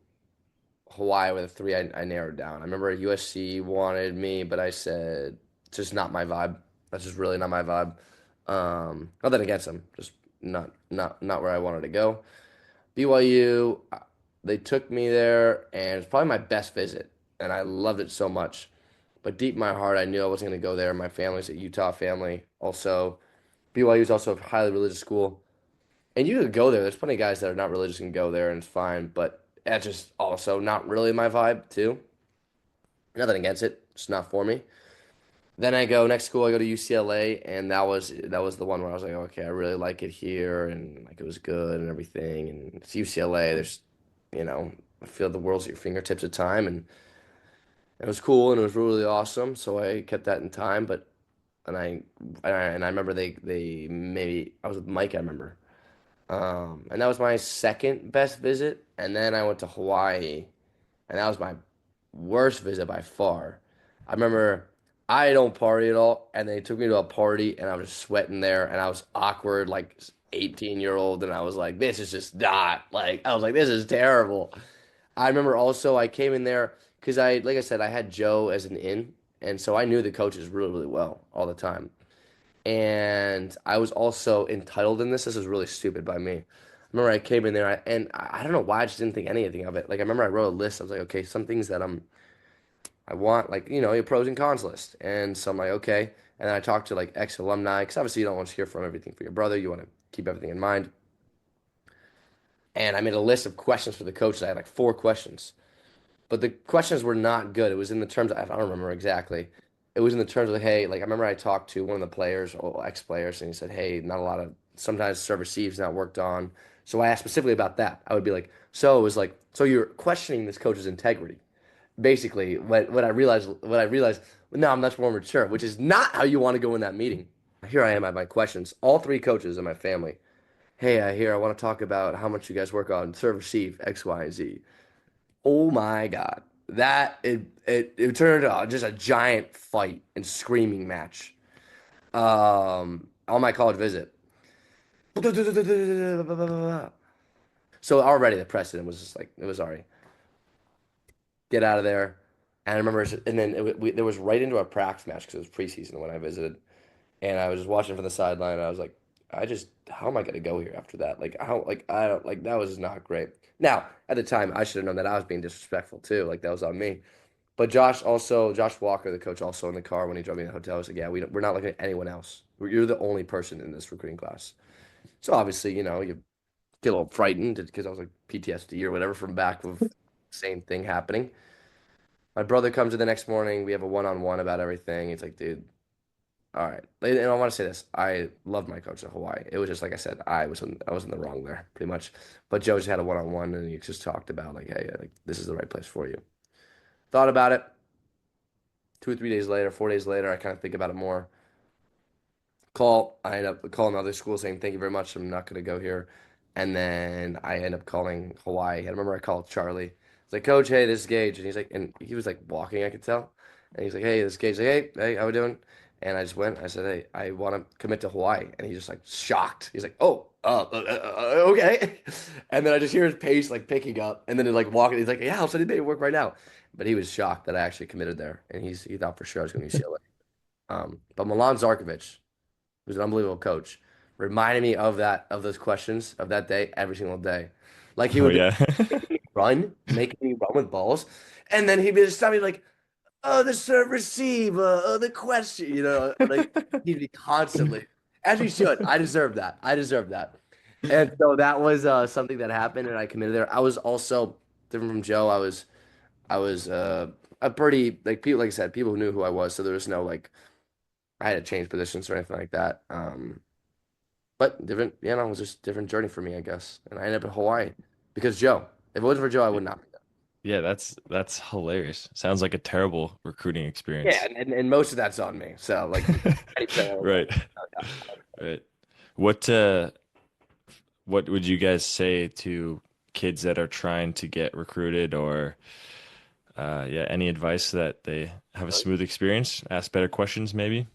Hawaii were the three I narrowed down. I remember USC wanted me, but I said it's just not my vibe. That's just really not my vibe. Nothing against them, just not where I wanted to go. BYU, they took me there, and it's probably my best visit, and I loved it so much. But deep in my heart, I knew I wasn't going to go there. My family's a Utah family. Also, BYU is also a highly religious school. And you could go there. There's plenty of guys that are not religious and go there, and it's fine. But that's just also not really my vibe, too. Nothing against it. It's not for me. Then I go next school. I go to UCLA, and that was the one where I was like, okay, I really like it here, and like it was good and everything. And it's UCLA. I feel the world's at your fingertips at time, and it was cool and it was really awesome. So I kept that in time. But and I remember they maybe I was with Mike. I remember. And that was my second best visit. And then I went to Hawaii, and that was my worst visit by far. I remember I don't party at all, and they took me to a party, and I was sweating there, and I was awkward, like 18-year-old, and I was like, this is just not like I was like, this is terrible. I remember also I came in there because like I said, I had Joe as an in, and so I knew the coaches really, really well all the time. And I was also entitled in this. This is really stupid by me. I remember I came in there and I don't know why I just didn't think anything of it. Like I remember I wrote a list. I was like, okay, some things that I want, like your pros and cons list. And so I'm like, okay. And then I talked to like ex-alumni, because obviously you don't want to hear from everything for your brother. You want to keep everything in mind. And I made a list of questions for the coaches. I had like 4 questions, but the questions were not good. It was in the terms, I don't remember exactly. It was in the terms of, hey, like I remember I talked to one of the players, or ex-players, and he said, hey, not a lot of, sometimes serve receives not worked on. So I asked specifically about that. I would be like, so it was like, so you're questioning this coach's integrity. Basically, what I realized, no, I'm much more mature, which is not how you want to go in that meeting. Here I am at my questions. All 3 coaches in my family. Hey, I want to talk about how much you guys work on serve receive X, Y, and Z. Oh my God. It turned into just a giant fight and screaming match. On my college visit. So already the precedent was just like it was already get out of there. And I remember, and then there was right into a practice match because it was preseason when I visited, and I was just watching from the sideline. And I was like, how am I going to go here after that? Like, how, like, I don't, like, that was not great. Now, at the time, I should have known that I was being disrespectful too. Like, that was on me. But Josh Walker, the coach, also in the car when he drove me to the hotel, was like, yeah, we're not looking at anyone else. You're the only person in this recruiting class. So obviously, you get a little frightened because I was like PTSD or whatever from back of same thing happening. My brother comes in the next morning. We have a one-on-one about everything. He's like, dude, all right. And I want to say this. I loved my coach in Hawaii. It was just like I said, I was in the wrong there, pretty much. But Joe just had a one-on-one and he just talked about like, hey, like this is the right place for you. Thought about it. 2 or 3 days later, 4 days later, I kind of think about it more. I end up calling other school saying, thank you very much. I'm not going to go here. And then I end up calling Hawaii. I remember I called Charlie. It's like, Coach, hey, this is Gage. And he's like, and he was like walking, I could tell. And he's like, hey, this is Gage. Like, hey, how we doing? And I just went. I said, hey, I want to commit to Hawaii. And he's just like shocked. He's like, oh, okay. And then I just hear his pace like picking up. And then like walking. He's like, yeah, I'll send you work right now. But he was shocked that I actually committed there. And he thought for sure I was going to UCLA. But Milan Zarkovic, who's an unbelievable coach, reminded me of those questions of that day every single day. Like he Oh would be yeah. making me run with balls, and then he'd be just tell me like, "Oh, the serve receive, the question," like he'd be constantly, as he should. I deserve that. I deserve that. And so that was something that happened, and I committed there. I was also different from Joe. I was a pretty like people like I said, people who knew who I was, so there was no like I had to change positions or anything like that. But different, it was just a different journey for me, I guess. And I ended up in Hawaii because Joe. If it wasn't for Joe, I would not be there. Yeah, that's hilarious. Sounds like a terrible recruiting Yeah, experience. and most of that's on me. So like, Right. Right. What what would you guys say to kids that are trying to get recruited or yeah, any advice so that they have a smooth experience? Ask better questions maybe?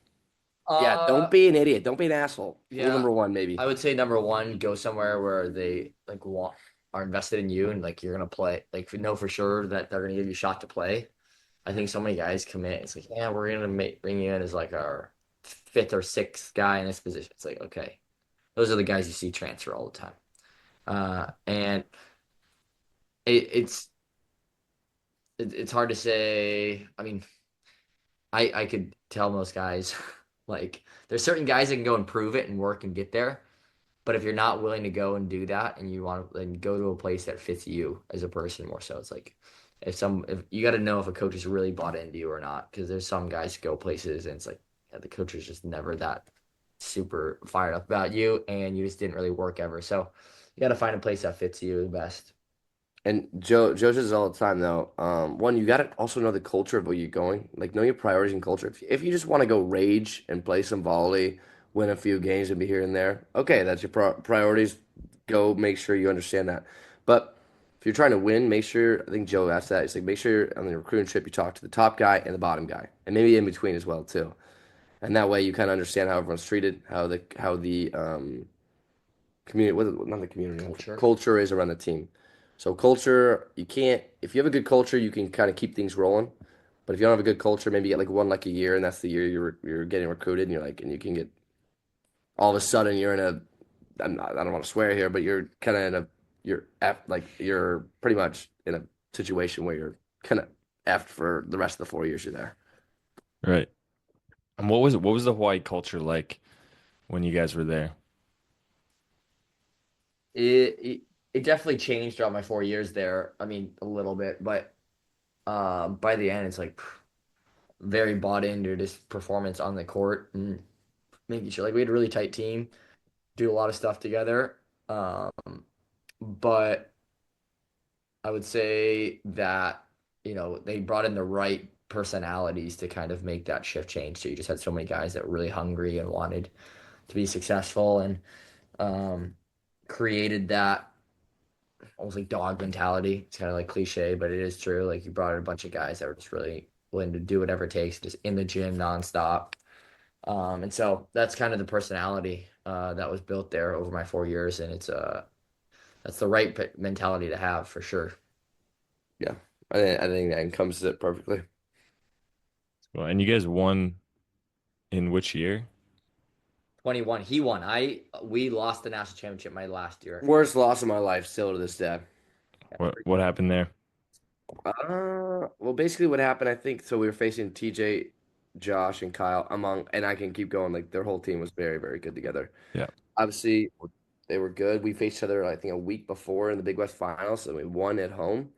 yeah, don't Uh, be an idiot. Don't be an asshole. Rule yeah, number one, maybe. I would say number one, go somewhere where they like want are invested in you and like you're gonna play. Like know for sure that they're gonna give you a shot to play. I think so many guys commit. It's like, yeah, we're gonna bring you in as like our fifth or sixth guy in this position. It's like, okay, those are the guys you see transfer all the time. And it's it's hard to say. I mean, I could tell most guys like there's certain guys that can go and prove it and work and get there. But if you're not willing to go and do that and you want to then go to a place that fits you as a person more so, it's like if you got to know if a coach is really bought into you or not, because there's some guys who go places and it's like yeah, the coach is just never that super fired up about you and you just didn't really work ever. So you got to find a place that fits you the best. And Joe says this all the time though. One, you got to also know the culture of where you're going. Like know your priorities and culture. If you just want to go rage and play some volley, win a few games and be here and there, okay, that's your priorities. Go make sure you understand that. But if you're trying to win, make sure. I think Joe asked that. It's like make sure on the recruiting trip you talk to the top guy and the bottom guy, and maybe in between as well too. And that way you kind of understand how everyone's treated, how the community, not the community, Culture. culture is around the team. So culture, you can't, if you have a good culture, you can kind of keep things rolling. But if you don't have a good culture, maybe you get like one lucky year, and that's the year you're getting recruited, and you're like, and you can get all of a sudden you're in a, I don't want to swear here, but you're kind of in a, like you're pretty much in a situation where you're kind of effed for the rest of the 4 years you're there. Right. And what was the Hawaii culture like when you guys were there? It it definitely changed throughout my 4 years there. I mean, a little bit, but by the end, it's like very bought into this performance on the court and making sure like we had a really tight team, do a lot of stuff together. Um, but I would say that, they brought in the right personalities to kind of make that shift change. So you just had so many guys that were really hungry and wanted to be successful and um, created that almost like dog mentality. It's kind of like cliche, but it is true. Like you brought in a bunch of guys that were just really willing to do whatever it takes, just in the gym nonstop. And so that's kind of the personality that was built there over my 4 years, and that's the right mentality to have for sure. Yeah, I think that encompasses it perfectly. Well, and you guys won in which year? 21, he won. We lost the national championship my last year. Worst loss of my life still to this day. Yeah, What happened there? Well, basically what happened, I think, so we were facing TJ, Josh, and Kyle and I can keep going. Like their whole team was very, very good together. Yeah. Obviously, they were good. We faced each other, I think, a week before in the Big West Finals, and we won at home.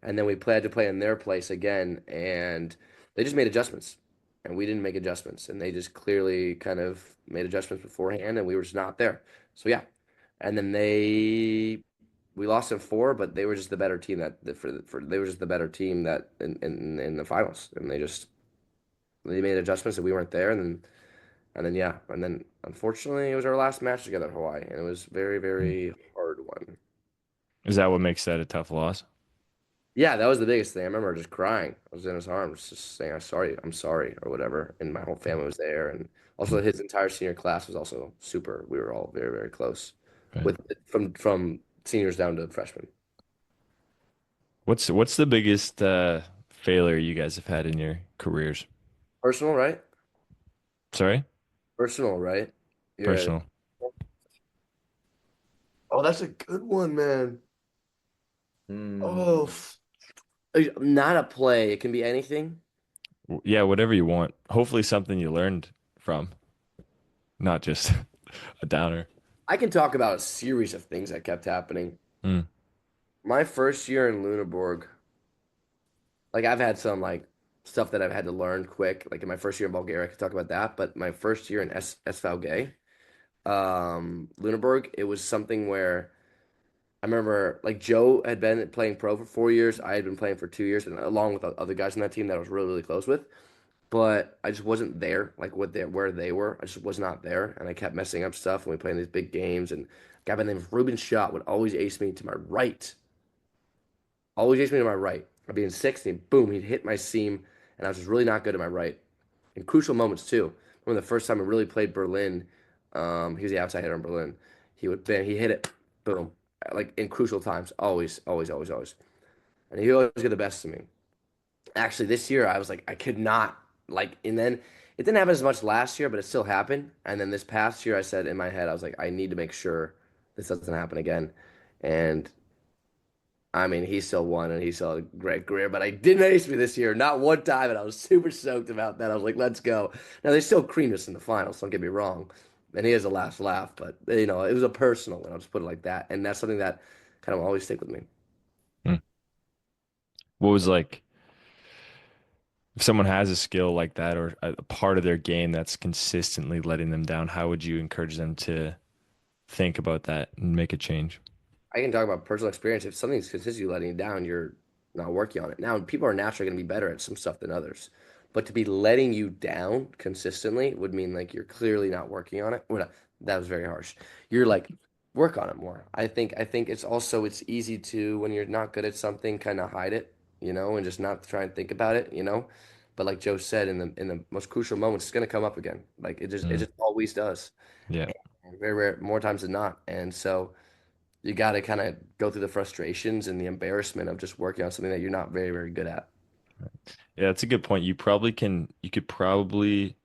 And then we had to play in their place again, and they just made adjustments, and we didn't make adjustments, and they just clearly kind of made adjustments beforehand, and we were just not there. So yeah, and then we lost in four, but they were just the better team for they were just the better team that in the finals, and they made adjustments that we weren't there, and then yeah, and then unfortunately it was our last match together at Hawaii, and it was very Hmm. very hard one. Is that what makes that a tough loss? Yeah, that was the biggest thing. I remember just crying. I was in his arms, just saying I'm sorry, or whatever. And my whole family was there, and Hmm. also his entire senior class was also super. We were all very very close, Right. with from seniors down to freshmen. What's the biggest failure you guys have had in your careers? Personal, right? Sorry? Personal, right? Yeah. Personal. Oh, that's a good one, man. Oh, Hmm. not a play. It can be anything. Yeah, whatever you want. Hopefully something you learned from, not just a downer. I can talk about a series of things that kept happening. Hmm. My first year in Lunenburg, like I've had some like stuff that I've had to learn quick. Like in my first year in Bulgaria, I could talk about that. But my first year in SVG, Lunenburg, it was something where I remember like Joe had been playing pro for 4 years. I had been playing for 2 years, and along with other guys in that team that I was really, really close with. But I just wasn't there, like where they were. I just was not there, and I kept messing up stuff. And we playing these big games, and a guy by the name of Ruben Schott would always ace me to my right, always ace me to my right. I'd be in sixth, and boom, he'd hit my seam, and I was just really not good at my right. In crucial moments too. Remember the first time I really played Berlin, he was the outside hitter in Berlin. He hit it, boom, like in crucial times, always, always, always, always, and he always get the best of me. Actually, this year I was like, I could not like, and then it didn't happen as much last year, but it still happened. And then this past year, I said in my head, I was like, I need to make sure this doesn't happen again. And I mean, he still won and he still had a great career, but I didn't ace me this year, not one time. And I was super stoked about that. I was like, let's go. Now, they still creamed us in the finals, don't get me wrong. And he has the last laugh, but it was a personal, and I'll just put it like that. And that's something that kind of always stick with me. Hmm. What was like if someone has a skill like that or a part of their game that's consistently letting them down, how would you encourage them to think about that and make a change? I can talk about personal experience. If something's consistently letting you down, you're not working on it. Now, people are naturally going to be better at some stuff than others, but to be letting you down consistently would mean like you're clearly not working on it. Well, that was very harsh. You're like work on it more. I think it's easy to when you're not good at something, kind of hide it, and just not try and think about it. But like Joe said, in the most crucial moments, it's going to come up again. Like it Mm. just always does. Yeah. And very rare, more times than not. And so you got to kind of go through the frustrations and the embarrassment of just working on something that you're not very, very good at. Yeah, that's a good point. You could probably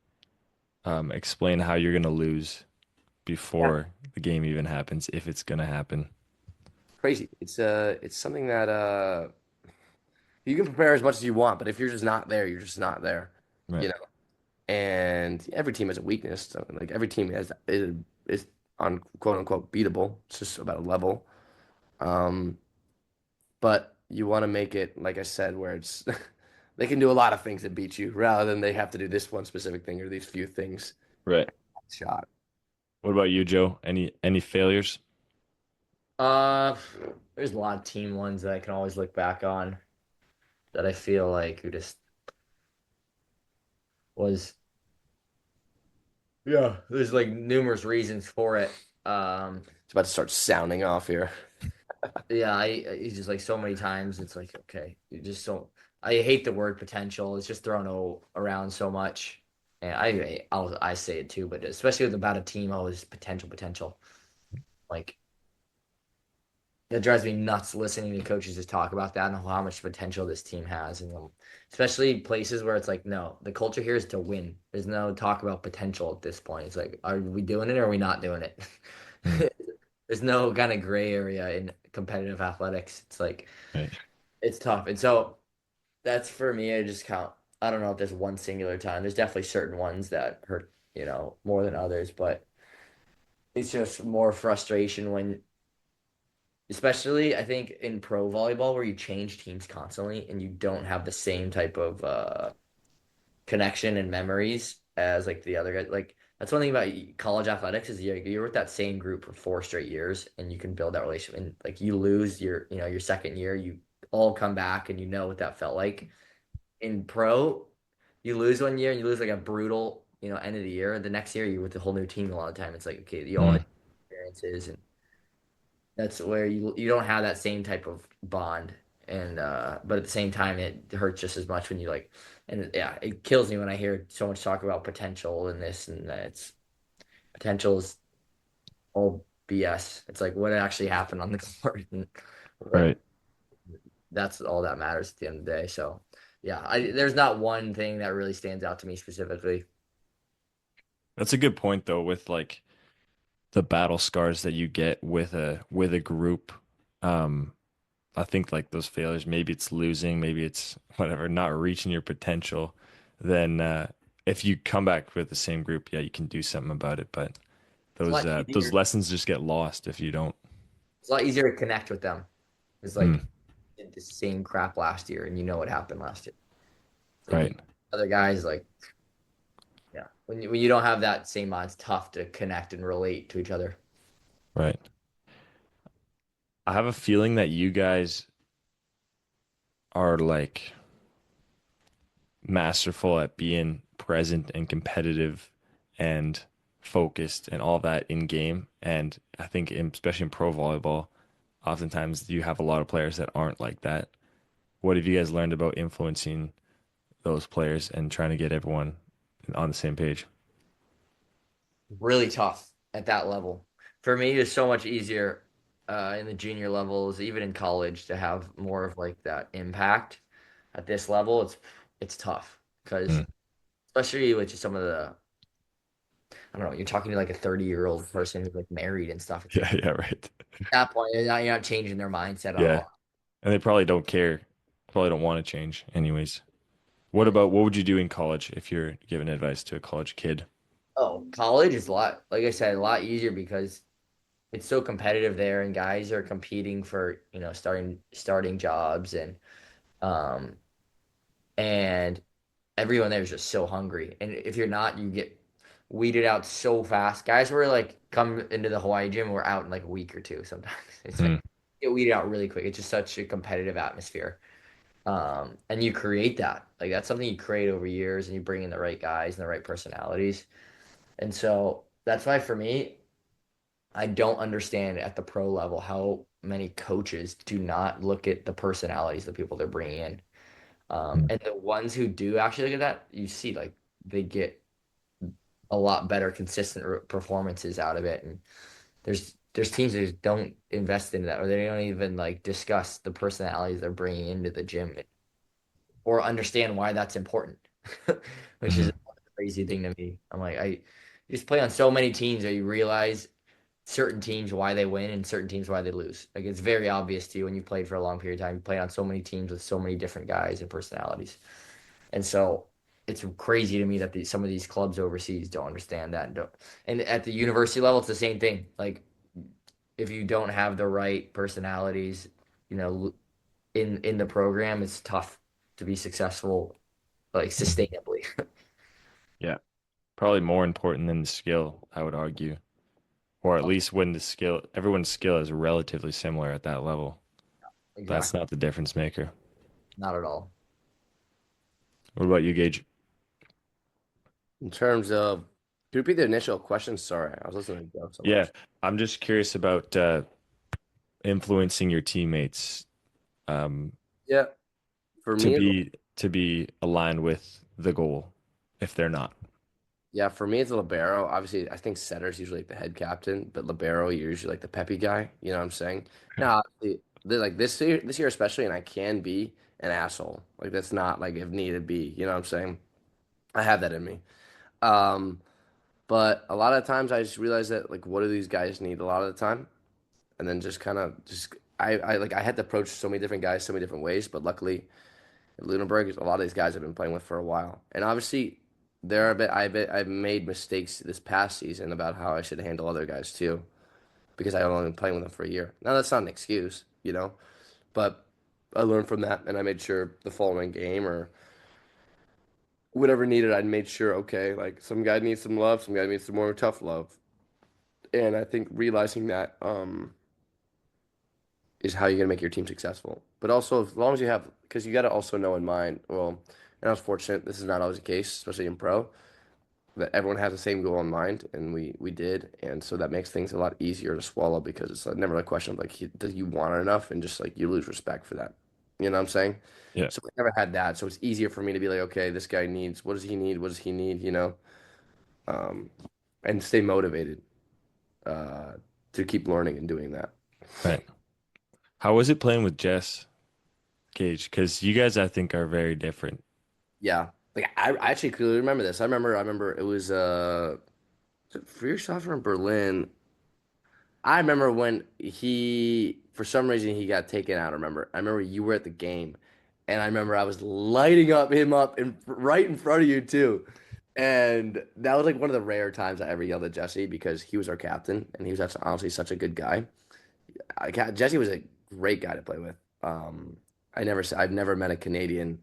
explain how you're gonna lose Yeah. before the game even happens, if it's gonna happen. Crazy. It's something that you can prepare as much as you want, but if you're just not there, you're just not there. You Right. know. And every team has a weakness. So like every team is on quote unquote beatable. It's just about a level. Um, but you want to make it, like I said, where it's they can do a lot of things that beat you rather than they have to do this one specific thing or these few things. Right. Shot. What about you, Joe? Any failures? Uh, there's a lot of team ones that I can always look back on that I feel like who just was yeah. There's like numerous reasons for it. It's about to start sounding off here. Yeah, it's just like so many times it's like okay, you just don't. I hate the word potential. It's just thrown around so much, and I say it too, but especially with about a team, always potential, potential. Like it drives me nuts listening to coaches just talk about that and how much potential this team has, and especially places where it's like, no, the culture here is to win. There's no talk about potential at this point. It's like, are we doing it or are we not doing it? Hmm. There's no kind of gray area in competitive athletics. It's like Right. it's tough, and so that's for me. I just count. I don't know if there's one singular time. There's definitely certain ones that hurt, more than others, but it's just more frustration when especially I think in pro volleyball where you change teams constantly and you don't have the same type of connection and memories as like the other guys. Like that's one thing about college athletics is you're with that same group for 4 straight years and you can build that relationship. And like you lose your second year, you all come back and you know what that felt like. In pro, you lose one year and you lose like a brutal, end of the year. The next year you're with a whole new team a lot of time. It's like okay, you all Hmm. have experiences and that's where you don't have that same type of bond and but at the same time it hurts just as much when you like and yeah it kills me when I hear so much talk about potential and this and that it's potential is all BS. It's like what actually happened on the court and what Right. that's all that matters at the end of the day. So yeah, there's not one thing that really stands out to me specifically. That's a good point though, with like the battle scars that you get with a group. Um, I think like those failures, maybe it's losing, maybe it's whatever, not reaching your potential. Then if you come back with the same group, yeah, you can do something about it. But It's a lot those easier. lessons just get lost if you don't. It's a lot easier to connect with them. It's Hmm. like did the same crap last year and you know what happened last year. It's like Right. other guys like yeah. When you don't have that same mind, it's tough to connect and relate to each other. Right. I have a feeling that you guys are like masterful at being present and competitive and focused and all that in game. And I think, especially in pro volleyball, oftentimes you have a lot of players that aren't like that. What have you guys learned about influencing those players and trying to get everyone on the same page? Really tough at that level. For me, it's so much easier in the junior levels, even in college, to have more of like that impact. At this level, it's tough because Mm. especially with just some of the I don't know, you're talking to like a 30-year-old person who's like married and stuff. It's like Yeah, yeah, right. at that point, you're not changing their mindset at Yeah. all. And they probably don't care, probably don't want to change anyways. And What would you do in college if you're giving advice to a college kid? oh, college is a lot, like I said, a lot easier because it's so competitive there and guys are competing for starting jobs um and everyone there is just so hungry and if you're not you get weeded out so fast. Guys were like come into the Hawaii gym, we're out in like a week or two sometimes. It's like Mm. get weeded out really quick. It's just such a competitive atmosphere, and you create that, like that's something you create over years and you bring in the right guys and the right personalities. And so that's why for me I don't understand at the pro level how many coaches do not look at the personalities of the people they're bringing in. And the ones who do actually look at that, you see like they get a lot better consistent performances out of it. And there's teams that just don't invest in that or they don't even like discuss the personalities they're bringing into the gym or understand why that's important, which is a Mhm. crazy thing to me. I'm like, you just play on so many teams that you realize certain teams why they win and certain teams why they lose. Like it's very obvious to you when you played for a long period of time. You played on so many teams with so many different guys and personalities. And so it's crazy to me that some of these clubs overseas don't understand that. And at the university level, it's the same thing. Like if you don't have the right personalities, you know, in the program, it's tough to be successful like sustainably. Yeah, probably more important than the skill, I would argue. Or at least when the skill, everyone's skill is relatively similar at that level. That's Exactly. not the difference maker. Not at all. What about you, Gage? In terms of, can you repeat the initial question? Sorry, I was listening to Joe so Yeah, much. I'm just curious about influencing your teammates um, Yeah, for to me, be aligned with the goal if they're not. yeah, for me, it's a libero. Obviously, I think setter's usually like the head captain, but libero, you're usually like the peppy guy. You know what I'm saying? Okay. Now, like this year especially, and I can be an asshole. Like that's not like if needed be. You know what I'm saying? I have that in me. Um, but a lot of times I just realize that like what do these guys need a lot of the time, and then just kind of just I had to approach so many different guys so many different ways, but luckily Lunenburg, a lot of these guys I've been playing with for a while, and obviously there are a bit I've made mistakes this past season about how I should handle other guys too because I've only been playing with them for a year. Now that's not an excuse, but I learned from that, and I made sure the following game or whatever needed, I made sure okay, like some guy needs some love, some guy needs some more tough love, and I think realizing that is how you're gonna make your team successful. But also, as long as you have, because you got to also know in mind, well, and I was fortunate, this is not always the case, especially in pro, that everyone has the same goal in mind, and we did, and so that makes things a lot easier to swallow because it's never a question of like, do you want it enough, and just like you lose respect for that. You know what I'm saying? Yeah, So I never had that, so it's easier for me to be like, okay, this guy needs, what does he need? What does he need? Um, and stay motivated uh, to keep learning and doing that. right. How was it playing with Jess, Gage? Because you guys, I think, are very different. Yeah. Like I actually clearly remember this. I remember it was for your sophomore in Berlin. I remember when he for some reason he got taken out. I remember you were at the game, and I remember I was lighting up him up in right in front of you too. And that was like one of the rare times I ever yelled at Jesse because he was our captain and he was actually honestly such a good guy. Jesse was a great guy to play with. I've never met a Canadian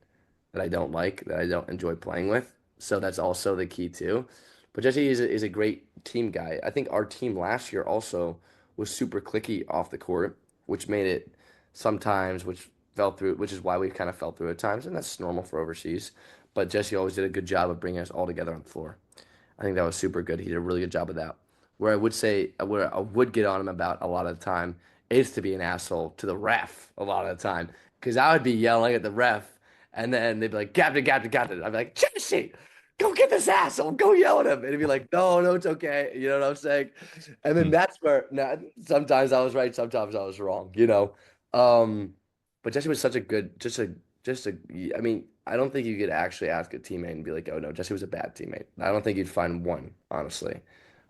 that I don't like, that I don't enjoy playing with. So that's also the key too. But Jesse is a great team guy. I think our team last year also was super clicky off the court, which made it sometimes, which fell through, which is why we kind of fell through at times, and that's normal for overseas. But Jesse always did a good job of bringing us all together on the floor. I think that was super good. He did a really good job of that. Where I would get on him about a lot of the time is to be an asshole to the ref a lot of the time because I would be yelling at the ref and then they'd be like, Captain, Captain, Captain. I'd be like, Jesse, go get this asshole, go yell at him. And he'd be like, no, no, it's okay. You know what I'm saying? And then Hmm. that's where now, sometimes I was right, sometimes I was wrong. Um, but Jesse was such a good, I mean, I don't think you could actually ask a teammate and be like, oh no, Jesse was a bad teammate. I don't think you'd find one, honestly.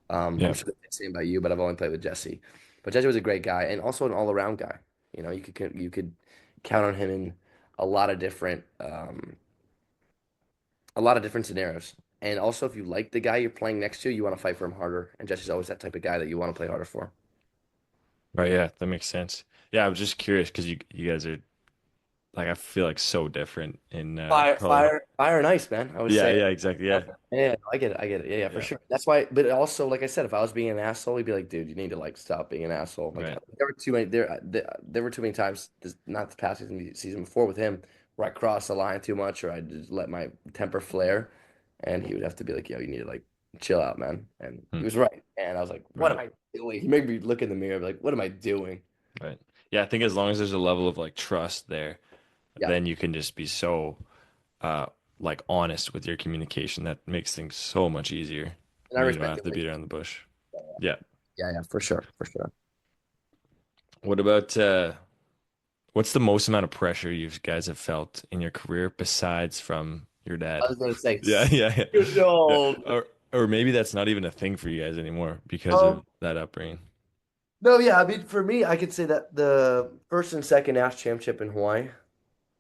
I'm Yeah, sure the same about you, but I've only played with Jesse. But Jesse was a great guy and also an all-around guy. You could count on him in a lot of different a lot of different scenarios. And also, if you like the guy you're playing next to, you want to fight for him harder. And Jesse's always that type of guy that you want to play harder for. right. Yeah, that makes sense. Yeah, I was just curious because you guys are like I feel like so different in Fire, probably. fire, fire and ice, man. I would Yeah, say. yeah, exactly. Yeah, Yeah, yeah, I get it. I get it. Yeah, yeah, for yeah, sure. That's why. But also, like I said, if I was being an asshole, he'd be like, "Dude, you need to like stop being an asshole." Like right. there were too many. There were too many times. Not this past season, the season before with him, where I crossed the line too much, or I just let my temper flare, and he would have to be like, "Yo, you need to like chill out, man." And he Hmm. was right. And I was like, "What am Right, I doing?" He made me look in the mirror, be like, "What am I doing?" right. Yeah, I think as long as there's a level of like trust there, Yeah, then you can just be so uh like honest with your communication. That makes things so much easier. and I You don't respect have it. to beat around the bush. Yeah. Yeah, yeah, for sure, for sure. What about what's the most amount of pressure you guys have felt in your career besides from your I dad? was gonna say, Yeah, yeah, yeah. years Yeah. old. Or maybe that's not even a thing for you guys anymore because Um, of that upbringing. no, yeah, I mean, for me, I could say that the first and second Nash championship in Hawaii,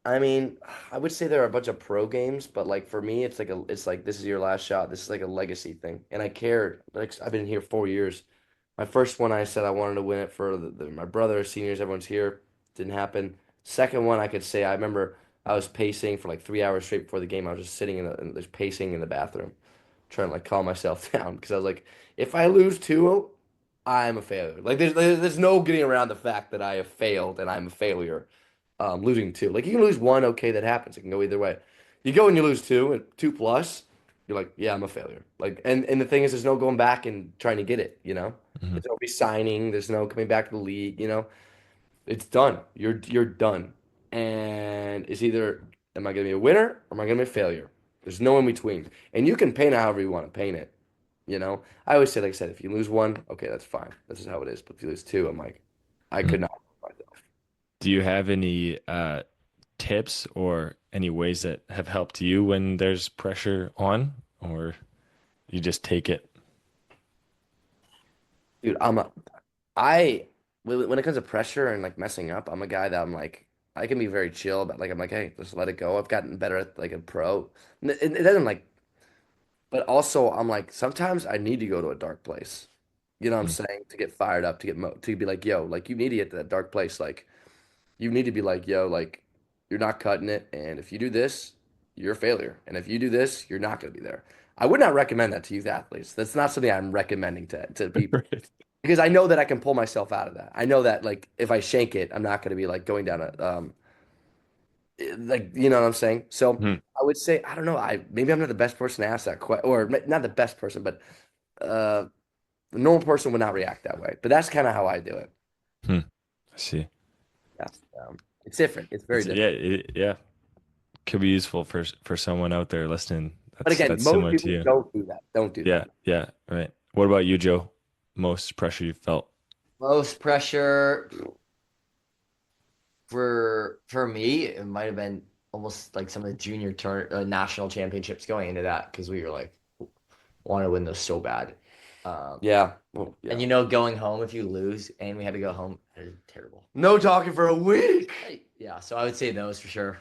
I mean, I would say there are a bunch of pro games, but like for me, it's like this is your last shot. This is like a legacy thing, and I cared. Like I've been here 4 years. My first one, I said I wanted to win it for my brother, seniors, everyone's here. Didn't happen. Second one, I could say I remember I was pacing for like 3 hours straight before the game. I was just sitting just pacing in the bathroom, trying to like calm myself down because I was like, if I lose two, I'm a failure. Like there's no getting around the fact that I have failed and I'm a failure. Losing two, like you can lose one, okay, that happens. It can go either way. You go and you lose two and two plus, you're like, yeah, I'm a failure. Like, and the thing is, there's no going back and trying to get it. Hmm. There's no resigning. There's no coming back to the league. It's done. You're done. And it's either am I gonna be a winner or am I gonna be a failure? There's no in between. And you can paint it however you want to paint it. I always say, like I said, if you lose one, okay, that's fine. This is how it is. But if you lose two, I'm like, I could Hmm. not. Do you have any tips or any ways that have helped you when there's pressure on, or you just take it? Dude, I when it comes to pressure and like messing up, I'm a guy that I'm like I can be very chill, but like I'm like, hey, just let it go. I've gotten better at like a pro. It doesn't like, but also I'm like sometimes I need to go to a dark place. You know what I'm Hmm. saying? To get fired up, to get mo to be like, yo, like you need to get to that dark place. Like you need to be like, yo, like you're not cutting it, and if you do this, you're a failure, and if you do this, you're not going to be there. I would not recommend that to youth athletes. That's not something I'm recommending to people Right. because I know that I can pull myself out of that. I know that like if I shank it, I'm not going to be like going down a like you know what I'm saying. So Hmm. I would say I don't know. I maybe I'm not the best person to ask that question, or not the best person, but uh, the normal person would not react that way. But that's kind of how I do it. Hmm. I see. Yeah, it's different. It's very Yeah, different. yeah. Could be useful for someone out there listening. But again, That's most similar to people you. don't do that. Don't do that. Yeah, yeah, right. What about you, Joe? Most pressure you felt? Most pressure for me, it might have been almost like some of the junior national championships going into that because we were like want to win those so bad. Um, Yeah. Well, and yeah. going home if you lose and we had to go home, it is terrible. No talking for a week. Yeah, so I would say those for sure.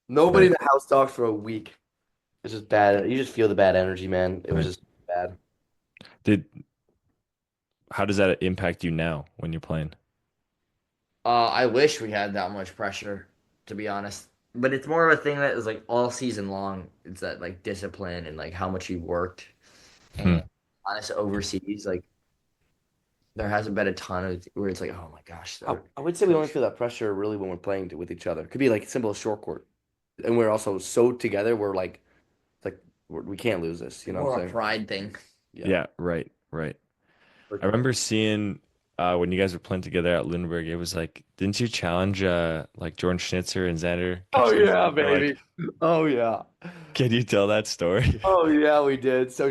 Nobody in Right. the house talks for a week. It's just bad. You just feel the bad energy, man. It was Right. just bad. Did How does that impact you now when you're playing? I wish we had that much pressure, to be honest. But it's more of a thing that is like all season long. It's that like discipline and like how much you worked. And Hmm. honest overseas, like there hasn't been a ton of where it's like, oh my gosh, I would say we only feel that pressure really when we're playing with each other. It could be like simple as short court, and we're also so together. We're like, it's like we can't lose this. You know what more I'm a saying? pride thing. Yeah. Yeah, right, right. For I sure. remember seeing when you guys were playing together at Lindbergh, it was like, didn't you challenge like Jordan Schnitzer and Xander Oh Kipchak? yeah, Or like, baby. Oh yeah. can you tell that story? Oh yeah, we did. So.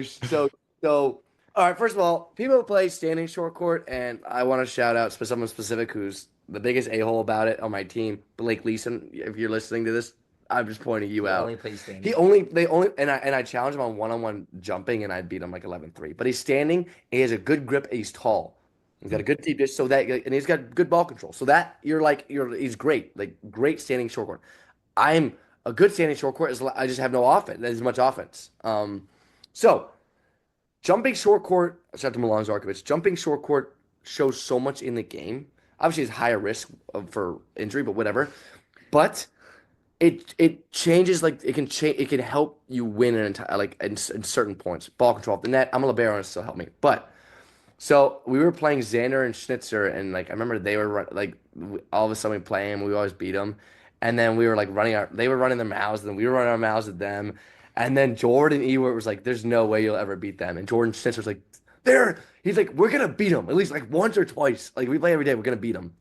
All right. First of all, people who play standing short court, and I want to shout out someone specific who's the biggest a-hole about it on my team, Blake Leeson. If you're listening to this, I'm just pointing you He out. only plays He standing. only they only and I challenged him on one-on-one jumping, and I beat him like 11-3. But he's standing. He has a good grip. And he's tall. He's got a good deep dish, so that and he's got good ball control. So that he's great, like great standing short court. I'm a good standing short court. I just have no offense, as much offense. So jumping short court, shout out to Milan Zarkovic. Jumping short court shows so much in the game. Obviously, it's higher risk for injury, but whatever. But it changes like it can change. It can help you win an entire like in certain points. Ball control off the net. I'm a libero and still help me. But so we were playing Xander and Schnitzer, and like I remember they were like all of a sudden we play them, we always beat them, and then we were like they were running their mouths, and then we were running our mouths at them, and then Jordan Ewart was like, "There's no way you'll ever beat them," and Jordan Schnitzer was like, "There," he's like, "We're gonna beat them at least like once or twice. Like we play every day, we're gonna beat them."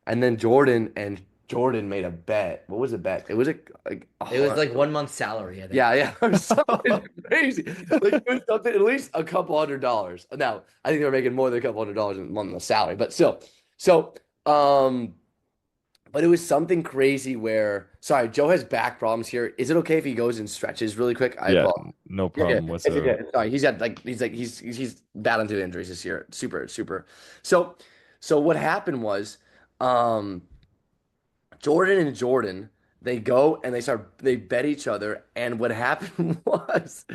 And then Jordan made a bet. What was the bet? It was like It was like 1 month salary, I think. yeah, yeah, it was something crazy. Like it was something at least a couple $100. Now, I think they were making more than a couple $100 a month on the salary, but still. So, um, but it was something crazy where sorry, Joe has back problems here. Is it okay if he goes and stretches really quick? I Yeah, apologize. no You're good. problem It's whatsoever. okay. Sorry, he's got like he's battling through injuries this year. Super, super. So what happened was, um, Jordan and Jordan. They go and they bet each other. And what happened was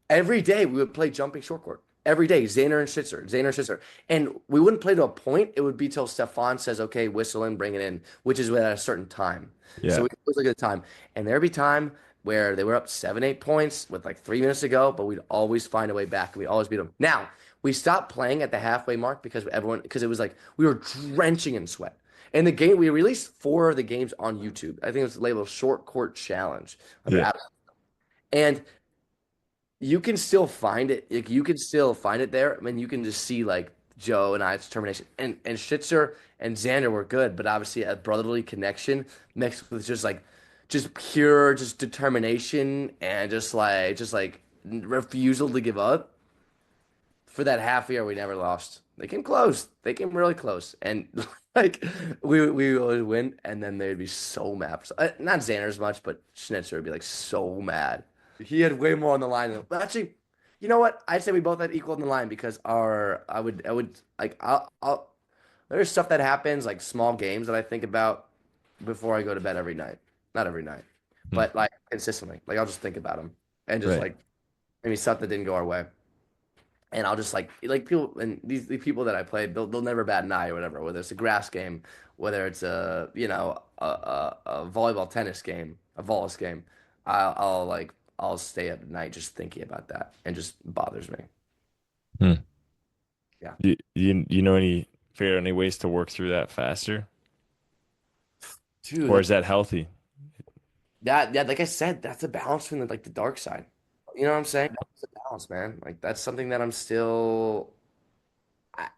every day we would play jumping short court. Every day, Zaner and Schitzer. And we wouldn't play to a point. It would be till Stefan says, okay, whistle in, bring it in, which is at a certain time. So Yeah. we always look at the time. And there'd be time where they were up 7, 8 points with like 3 minutes to go, but we'd always find a way back. We'd always beat them. Now, we stopped playing at the halfway mark because it was like we were drenching in sweat. And the game, we released 4 of the games on YouTube. I think it was labeled Short Court Challenge under Yeah. Adam. And you can still find it. Like, you can still find it there. I mean, you can just see like Joe and I's determination. And Schitzer and Xander were good, but obviously a brotherly connection mixed with just pure just determination and just like refusal to give up. For that half year, we never lost. They came close. They came really close, and like we would win, and then they'd be so mad. Not Xander as much, but Schnitzer would be like so mad. He had way more on the line than. But actually, you know what? I'd say we both had equal on the line because I would like I'll there's stuff that happens like small games that I think about before I go to bed every night. Not every night, Hmm. but like consistently. Like I'll just think about them and just Right. like maybe stuff that didn't go our way. And I'll just like people and the people that I played, they'll never bat an eye or whatever. Whether it's a grass game, whether it's a volleyball tennis game, a volleys game, I'll stay up at night just thinking about that and just bothers me. Hmm. Yeah, You know figure out any ways to work through that faster? dude, Or is that healthy? that like I said, that's a balance from the dark side. You know what I'm saying? That's a balance, man. Like that's something that I'm still.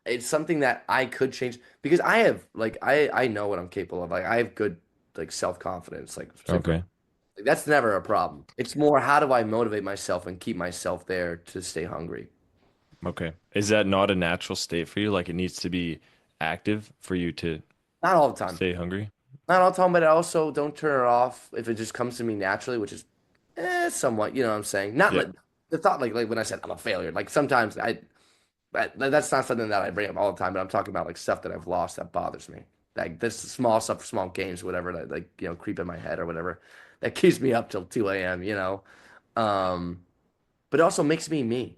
It's something that I could change because I have like I know what I'm capable of. Like I have good like self-confidence. Okay. Like, that's never a problem. It's more how do I motivate myself and keep myself there to stay hungry? Okay. Is that not a natural state for you? Like it needs to be active for you to Not all the time. stay hungry? Not all the time, but I also don't turn it off if it just comes to me naturally, which is somewhat, you know what I'm saying? Not Yeah. like the thought like when I said I'm a failure. Like sometimes that's not something that I bring up all the time, but I'm talking about like stuff that I've lost that bothers me. Like this small stuff, small games, whatever that like creep in my head or whatever that keeps me up till 2 a.m. Um, but it also makes me me.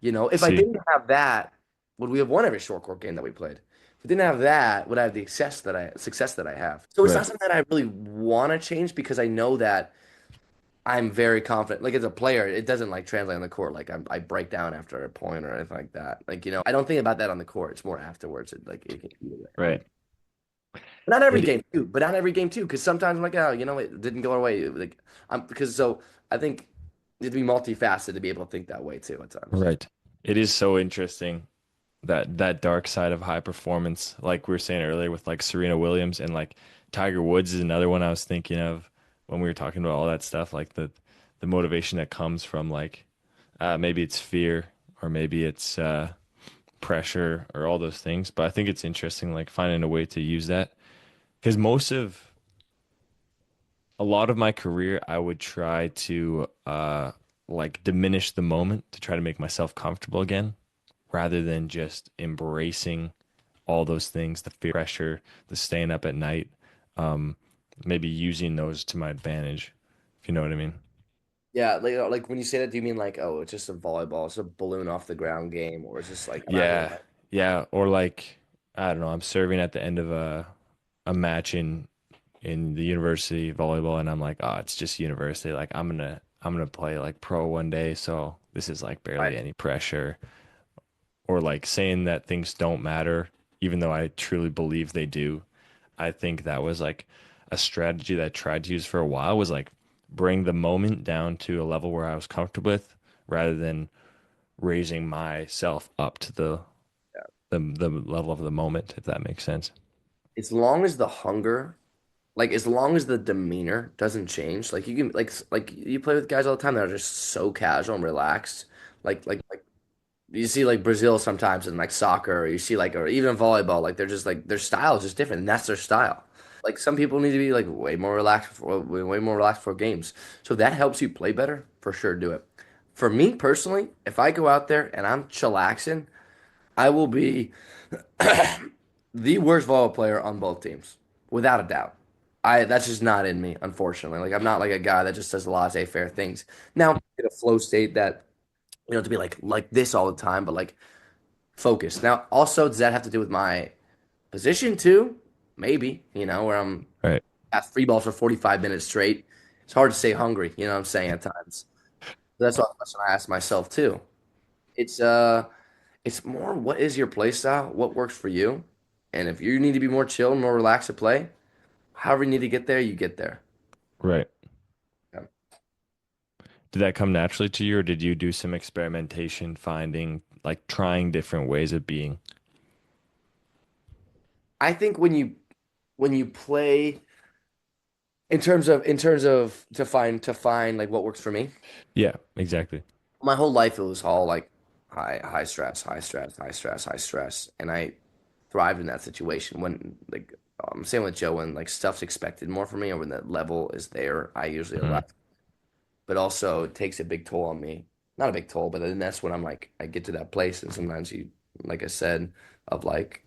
If I See. didn't have that, would we have won every short court game that we played? If we didn't have that, would I have the success that I have? So it's not Right. something that I really want to change because I know that I'm very confident. Like as a player, it doesn't like translate on the court. Like I break down after a point or anything like that. Like I don't think about that on the court. It's more afterwards. It can be there. Right. Not every It game too, but not every game too. Because sometimes I'm like, oh, it didn't go our way. Like I'm because so I think you have to be multifaceted to be able to think that way too at times. right. It is so interesting that dark side of high performance, like we were saying earlier with like Serena Williams and like Tiger Woods is another one I was thinking of when we were talking about all that stuff, like the motivation that comes from like maybe it's fear or maybe it's pressure or all those things. But I think it's interesting like finding a way to use that because a lot of my career I would try to like diminish the moment to try to make myself comfortable again rather than just embracing all those things, the fear, pressure, the staying up at night, um, maybe using those to my advantage, if you know what I mean. Yeah, like when you say that, do you mean like, oh, it's just a volleyball, it's a balloon off the ground game, or it's just like I'm not Yeah, gonna. yeah, or like I don't know, I'm serving at the end of a match in the university volleyball, and I'm like, oh, it's just university. Like I'm gonna play like pro one day, so this is like Right. barely any pressure. Or like saying that things don't matter, even though I truly believe they do. I think that was like a strategy that I tried to use for a while was like bring the moment down to a level where I was comfortable with rather than raising myself up to the level of the moment, if that makes sense. As long as the hunger, like as long as the demeanor doesn't change, like you can like you play with guys all the time that are just so casual and relaxed. Like you see like Brazil sometimes in like soccer, or you see like or even volleyball, like they're just like their style is just different, and that's their style. Like some people need to be like way more relaxed for games. So if that helps you play better, for sure do it. For me personally, if I go out there and I'm chillaxing, I will be the worst volleyball player on both teams, without a doubt. I that's just not in me, unfortunately. Like I'm not like a guy that just does laissez-faire things. Now, in a flow state that to be like this all the time, but like focus. Now, also, does that have to do with my position too? Maybe, where I'm Right. at free balls for 45 minutes straight. It's hard to stay hungry, you know what I'm saying at times. That's what question I ask myself too. It's it's more what is your play style? What works for you? And if you need to be more chill, more relaxed to play, however you need to get there, you get there. Right. Yeah. Did that come naturally to you, or did you do some experimentation, finding like trying different ways of being? I think when you play in terms of to find like what works for me. Yeah, exactly. My whole life it was all like high stress, high stress, high stress, high stress, and I thrived in that situation. When like same with Joe, when like stuff's expected more from me, or when the level is there, I usually Hmm. allow. But also it takes a big toll on me. Not a big toll, but then that's when I'm like I get to that place, and sometimes you, like I said, of like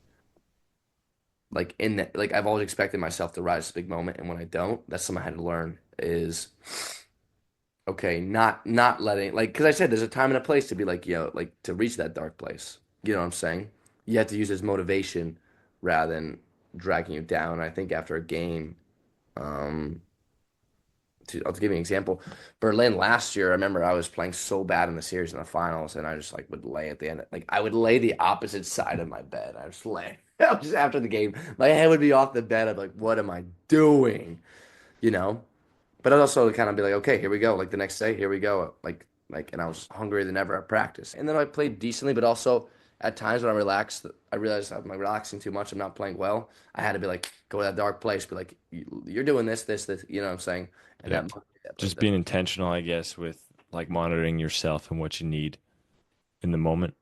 in that like I've always expected myself to rise to a big moment, and when I don't, that's something I had to learn is okay, not letting like because I said there's a time and a place to be like like to reach that dark place. You know what I'm saying? You have to use it as motivation rather than dragging you down. I think after a game, um, I'll give you an example. Berlin last year, I remember I was playing so bad in the series in the finals, and I just like would lay at the end. Like I would lay the opposite side of my bed. I just lay. Just after the game, my head would be off the bed. I'm like, what am I doing? You know? But I'd also kind of be like, okay, here we go. Like the next day, here we go. And I was hungrier than ever at practice. And then I played decently, but also at times when I relaxed, I realized I'm like relaxing too much. I'm not playing well. I had to be like, go to that dark place, be like, you're doing this, this, this. You know what I'm saying? And Yeah. that motivated that place. Just being intentional, I guess, with like monitoring yourself and what you need in the moment.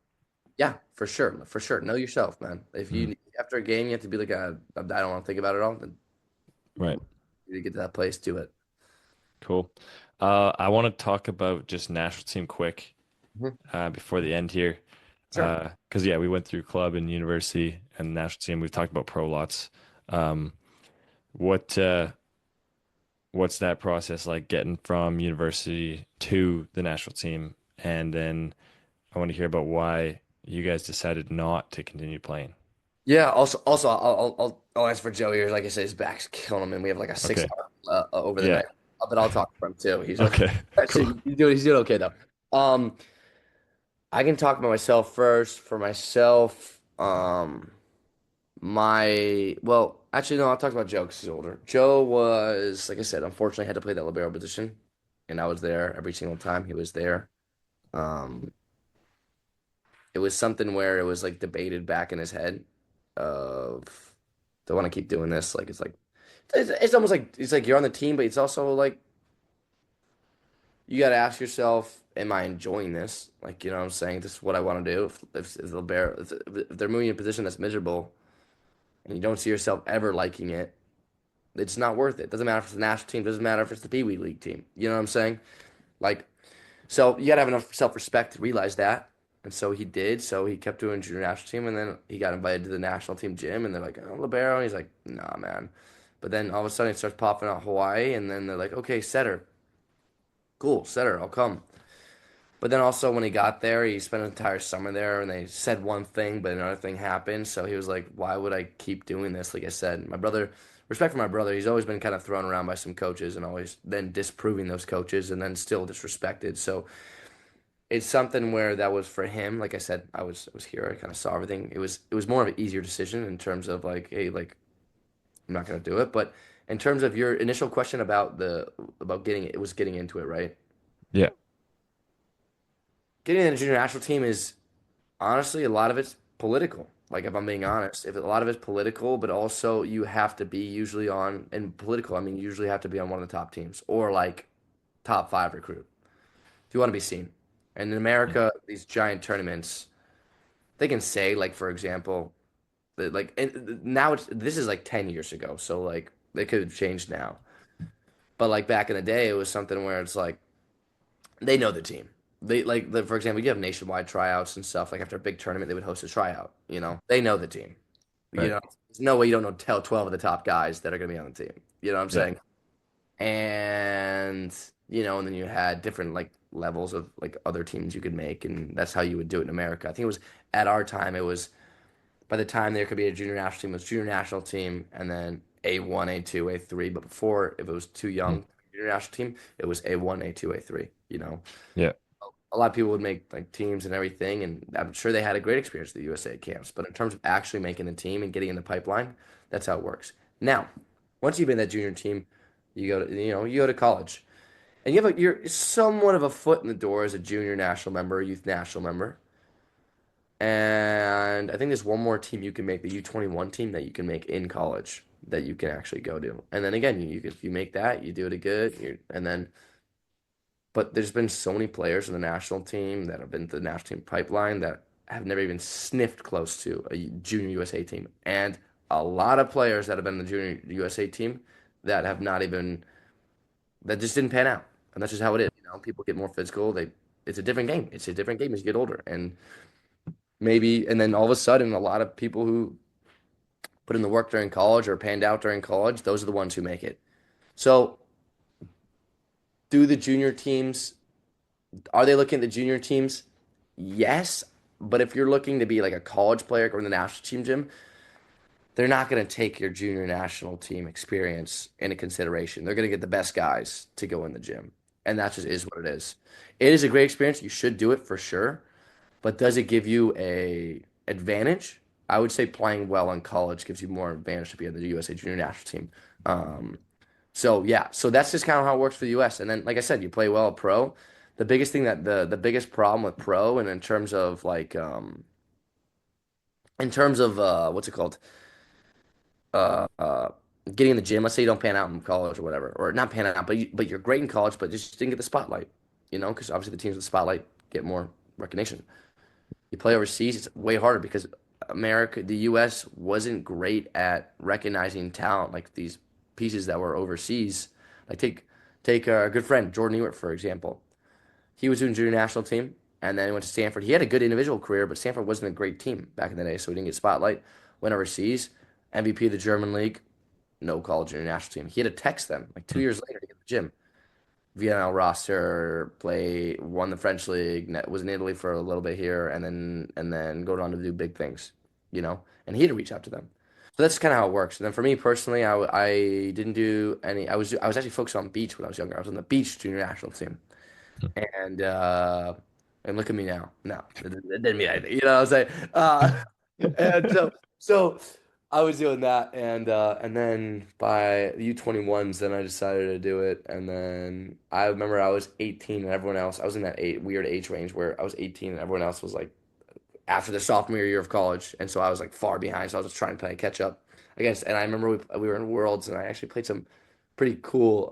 Yeah, for sure, for sure. Know yourself, man. If Mhm. you after a game, you have to be like, I don't want to think about it all. Then Right. you get to that place, do it. Cool. I want to talk about just national team quick Mhm. before the end here. Sure. Because yeah, we went through club and university and national team. We've talked about pro lots. Um, what what's that process like getting from university to the national team? And then I want to hear about why you guys decided not to continue playing. Yeah. Also, I'll answer for Joe here. Like I said, his back's killing him, and we have like a six Okay. hour over the Yeah. night. But I'll talk for him too. He's okay. Okay. Cool. Actually, he's doing okay though. Um, I can talk about myself first. For myself, actually no, I'll talk about Joe because he's older. Joe was, like I said, unfortunately had to play that libero position, and I was there every single time he was there. Um, it was something where it was like debated back in his head of do I want to keep doing this? Like it's almost like it's like you're on the team, but it's also like you got to ask yourself, am I enjoying this? Like you know what I'm saying? This is what I want to do. If if they're moving in a position that's miserable and you don't see yourself ever liking it, it's not worth it. Doesn't matter if it's the national team. Doesn't matter if it's the Pee Wee League team. You know what I'm saying? Like so you gotta have enough self-respect to realize that. And so he did. So he kept doing junior national team, and then he got invited to the national team gym, and they're like, "Oh, libero," and he's like, "Nah, man." But then all of a sudden, it starts popping out Hawaii, and then they're like, "Okay, setter, cool, setter, I'll come." But then also when he got there, he spent an entire summer there, and they said one thing, but another thing happened. So he was like, "Why would I keep doing this?" Like I said, my brother, respect for my brother, he's always been kind of thrown around by some coaches, and always then disproving those coaches, and then still disrespected. So it's something where that was for him. Like I said, I was here. I kind of saw everything. It was more of an easier decision in terms of like, hey, like I'm not gonna do it. But in terms of your initial question about about getting it was getting into it, right? Yeah. Getting in the junior national team is honestly a lot of it's political. Like if I'm being honest, if a lot of it's political, but also you have to be usually on and political. I mean, you usually have to be on one of the top teams or like top five recruit if you want to be seen. And in Yeah. America, these giant tournaments, they can say like for example like and now it's this is like 10 years ago so like they could have changed now but like back in the day it was something where it's like they know the team they like for example you have nationwide tryouts and stuff like after a big tournament they would host a tryout they know the team Right. there's no way you don't know tell 12 of the top guys that are going to be on the team You know what I'm Yeah. saying? And and then you had different like levels of like other teams you could make, and that's how you would do it in America. I think it was at our time. It was by the time there could be a junior national team, it was junior national team, and then A1, A2, A3. But before, if it was too Mm. young, junior national team, it was A1, A2, A3. Yeah. A lot of people would make like teams and everything, and I'm sure they had a great experience at the USA camps. But in terms of actually making the team and getting in the pipeline, that's how it works. Now, once you've been that junior team, you go to college, and you're somewhat of a foot in the door as a junior national member, a youth national member. And I think there's one more team you can make, the U21 team that you can make in college that you can actually go to. And then again, if you make that, you do it good, and then but there's been so many players in the national team that have been to the national team pipeline that have never even sniffed close to a junior USA team. And a lot of players that have been in the junior USA team that have not even that just didn't pan out. And that's just how it is. People get more physical. It's a different game. It's a different game as you get older. And then all of a sudden a lot of people who put in the work during college or panned out during college, those are the ones who make it. So do the junior teams are they looking at the junior teams? Yes. But if you're looking to be like a college player or in the national team, Jim, they're not going to take your junior national team experience into consideration. They're going to get the best guys to go in the gym. And that just is what it is. It is a great experience. You should do it for sure. But does it give you a advantage? I would say playing well in college gives you more advantage to be on the USA junior national team. Um, so yeah, so that's just kind of how it works for the US. And then, like I said, you play well at pro. The biggest thing that the biggest problem with pro, and in terms of like in terms of what's it called? Uh, uh, Getting in the gym. Let's say you don't pan out in college or whatever, or not pan out, but you're great in college, but just didn't get the spotlight. Because obviously the teams with the spotlight get more recognition. You play overseas, it's way harder because the US wasn't great at recognizing talent like these pieces that were overseas. Like take our good friend Jordan Ewart for example. He was doing junior national team and then he went to Stanford. He had a good individual career, but Stanford wasn't a great team back in the day, so he didn't get spotlight. Went overseas, MVP of the German league, no college junior national team. He had to text them like 2 years later to get in the gym. VNL roster, won the French league, was in Italy for a little bit here, and then go on to do big things, And he had to reach out to them. So that's kind of how it works. And then for me personally, I didn't do any. I was actually focused on beach when I was younger. I was on the beach junior national team, and uh, and look at me now. No, it didn't mean anything. You know what I'm saying? And so I was doing that, and then by the U21s, then I decided to do it, and then I remember I was 18 and everyone else. I was in that weird age range where I was 18 and everyone else was like after the sophomore year of college, and so I was like far behind. So I was just trying to play catch up, I guess. And I remember we were in Worlds, and I actually played some pretty cool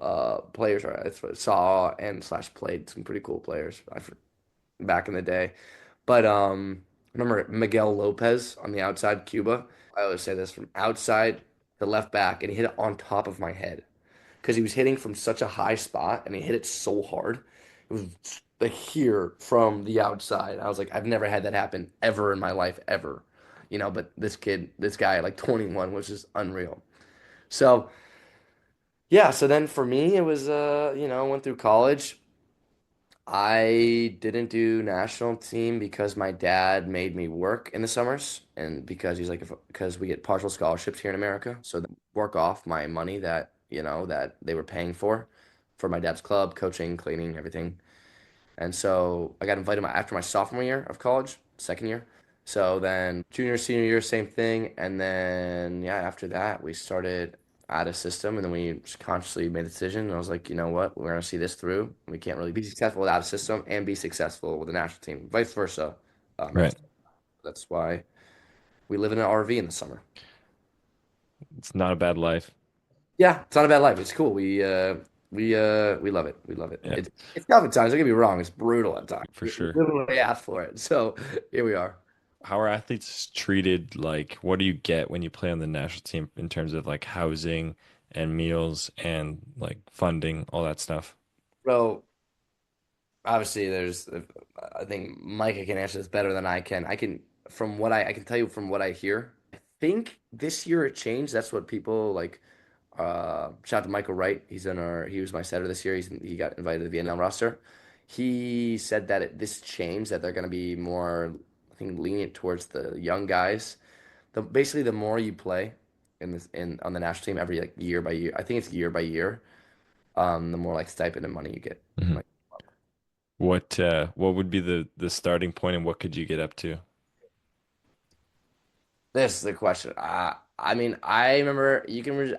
players. I saw and slash played some pretty cool players back in the day. But remember Miguel Lopez on the outside, Cuba. I always say this from outside to left back, and he hit it on top of my head because he was hitting from such a high spot, and he hit it so hard. It was like here from the outside. I was like, I've never had that happen ever in my life, ever. But this guy at like 21 was just unreal. So yeah, so then for me, it was went through college. I didn't do national team because my dad made me work in the summers, and because he's like, because we get partial scholarships here in America, so they work off my money that they were paying for my dad's club, coaching, cleaning, everything. And so I got invited after my sophomore year of college, second year. So then junior, senior year, same thing. And then, yeah, after that, we started out of system and then we just consciously made the decision. And I was like, you know what? We're going to see this through. We can't really be successful without a system and be successful with the national team, vice versa. Right. That's why we live in an RV in the summer. It's not a bad life. Yeah, it's not a bad life. It's cool. We love it. We love it. Yeah, It's tough at times. Don't get me wrong. It's brutal at times. for We sure. literally asked for it. So here we are. How are athletes treated? Like, what do you get when you play on the national team in terms of like housing and meals and like funding, all that stuff? Bro, obviously I think Micah can answer this better than I can. From what I can tell you from what I hear. I think this year it changed. That's what people like Shout out to Michael Wright. He was my setter this year. He got invited to the Vietnam roster. He said that this change that they're going to be more, I think, lenient towards the young guys. Basically, the more you play in on the national team every like year by year, I think it's year by year, the more like stipend and money you get. And, Mhm. like What would be the starting point and what could you get up to? this is the question. I mean, I remember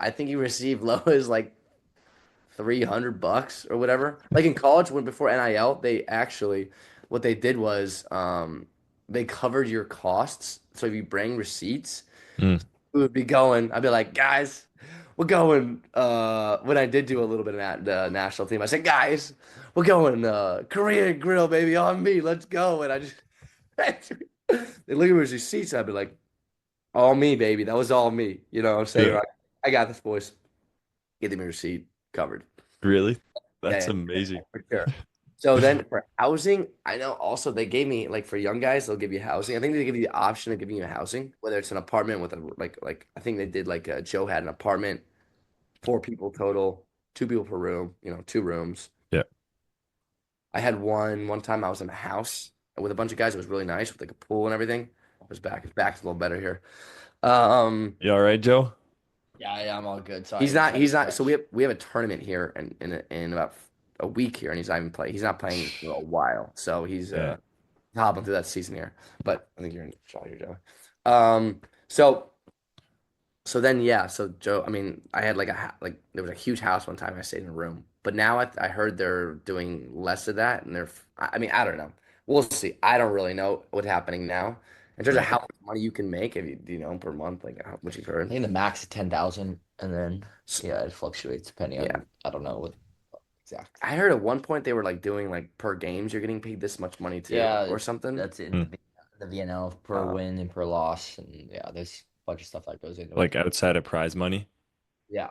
I think you receive low as like $300 or whatever. Like in college, when before NIL, they actually what they did was they covered your costs. So if you bring receipts, Mm. we would be going. I'd be like, guys, we're going. When I did do a little bit of the national team, I said, guys, we're going Korean grill, baby, on me. Let's go. And I just they look at me with receipts. I'd be like, all me, baby. That was all me. You know what I'm saying? Yeah. Like, I got this, boys. Give me a receipt covered. Really? Yeah, That's yeah, amazing. for sure. So then for housing, I know also they gave me like for young guys, they'll give you housing. I think they give you the option of giving you housing, whether it's an apartment with a like I think they did like Joe had an apartment, 4 people total, 2 people per room, 2 rooms. Yeah. I had one time I was in a house with a bunch of guys. It was really nice with like a pool and everything. His back's a little better here. Um, You all right, Joe? Yeah, I'm all good. Sorry, he's I just not. had to He's not. So stretch. we have a tournament here in about a week here, and he's not even playing. He's not playing for a while. So he's Yeah. hopping through that season here. But I think you're in shot here, Joe. So then yeah. So Joe, I mean, I had like like there was a huge house one time. I stayed in a room, but now I heard they're doing less of that, and I mean, I don't know. We'll see. I don't really know what's happening now in terms of Right. how much money you can make if per month, like what you've I heard. think the max is 10,000, and then S- yeah, it fluctuates depending Yeah. on I don't know what exact. I heard at one point they were like doing like per games you're getting paid this much money too Yeah, or something. that's in Mm. the VNL per Uh, win and per loss, and yeah, there's a bunch of stuff that goes into it. Like outside of prize money? Yeah,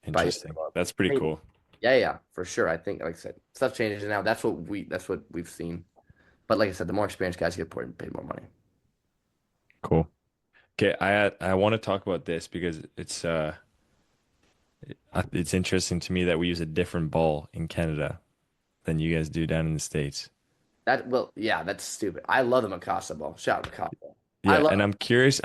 but yeah, Interesting. That's pretty I mean, cool. yeah, for sure. I think like I said, stuff changes now. That's what we've seen. But like I said, the more experienced guys get paid more money. Cool. Okay, I want to talk about this because it's interesting to me that we use a different ball in Canada than you guys do down in the States. Yeah, that's stupid. I love the Mikasa ball. Shout out Mikasa. I Yeah, love and I'm curious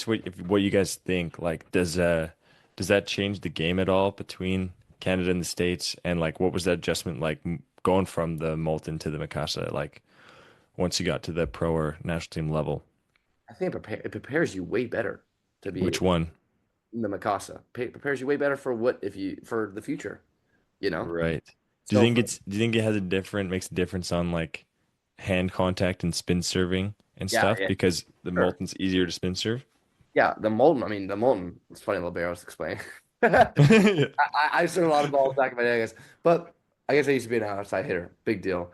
what you guys think. Like, does that change the game at all between Canada and the States? And like, what was that adjustment like going from the Molten to the Mikasa? Like, once you got to the pro or national team level, I think it prepares you way better to be which one? the Mikasa. Prepares you way better for what if you for the future, you know? Right. So for Do you think it has a different makes a difference on like hand contact and spin serving and yeah, stuff yeah, because the sure. Molten's easier to spin serve? Yeah, the Molten, it's funny, little bear, I was explaining. I, Yeah. I served a lot of balls back in my day, I guess. But I guess I used to be an outside hitter. Big deal.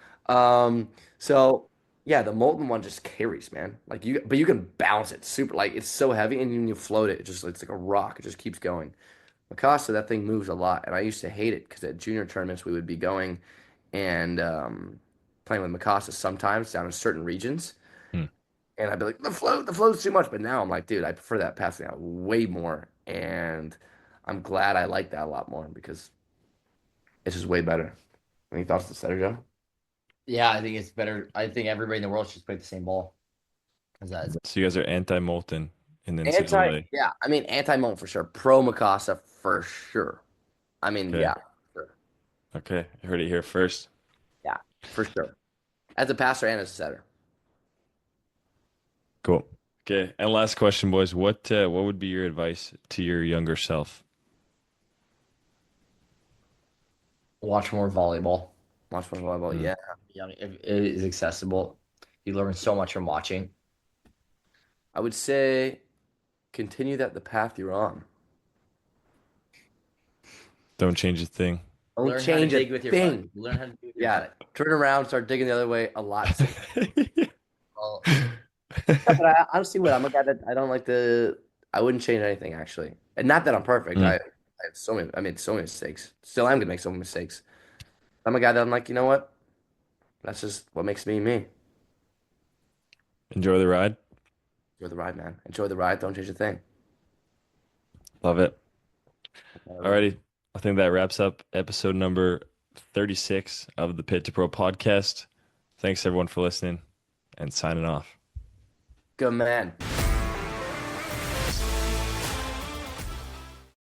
So yeah, the Molten one just carries, man. But you can bounce it super, like it's so heavy, and when you float it, it's like a rock. It just keeps going. Mikasa, that thing moves a lot, and I used to hate it because at junior tournaments we would be going and playing with Mikasa sometimes down in certain regions. Hmm. And I'd be like, the float's too much. But now I'm like, dude, I prefer that passing out way more. And I'm glad I like that a lot more because it's just way better. Any thoughts to Setter Joe? yeah, I think it's better. I think everybody in the world should play the same ball because that's So you guys are anti-Molten in the NCAA. Yeah, I mean, anti-Moan for sure. Pro Mikasa for sure. I mean, Okay. yeah, sure. Okay. I heard it here first. Yeah, for sure. As a passer and as a setter. Cool. Okay. And last question, boys. What would be your advice to your younger self? watch more volleyball. Watch my volleyball. Hmm. Yeah. Yeah, it is accessible. You learn so much from watching. I would say continue the path you're on. Don't change a thing. Don't Learn how to change a dig with your putt. thing. Learn how to dig with your Yeah. putt. Turn around, start digging the other way a lot sooner. Well, Yeah, but I honestly would. I'm a guy that I don't like to. I wouldn't change anything actually, and not that I'm perfect. Hmm. I made so many mistakes. Still, am gonna make so many mistakes. I'm a guy that I'm like, you know what? That's just what makes me me. Enjoy the ride. Enjoy the ride, man. Enjoy the ride. Don't change a thing. Love it. Alrighty. I think that wraps up episode number 36 of the Pit2Pro podcast. Thanks everyone for listening and signing off. Good man.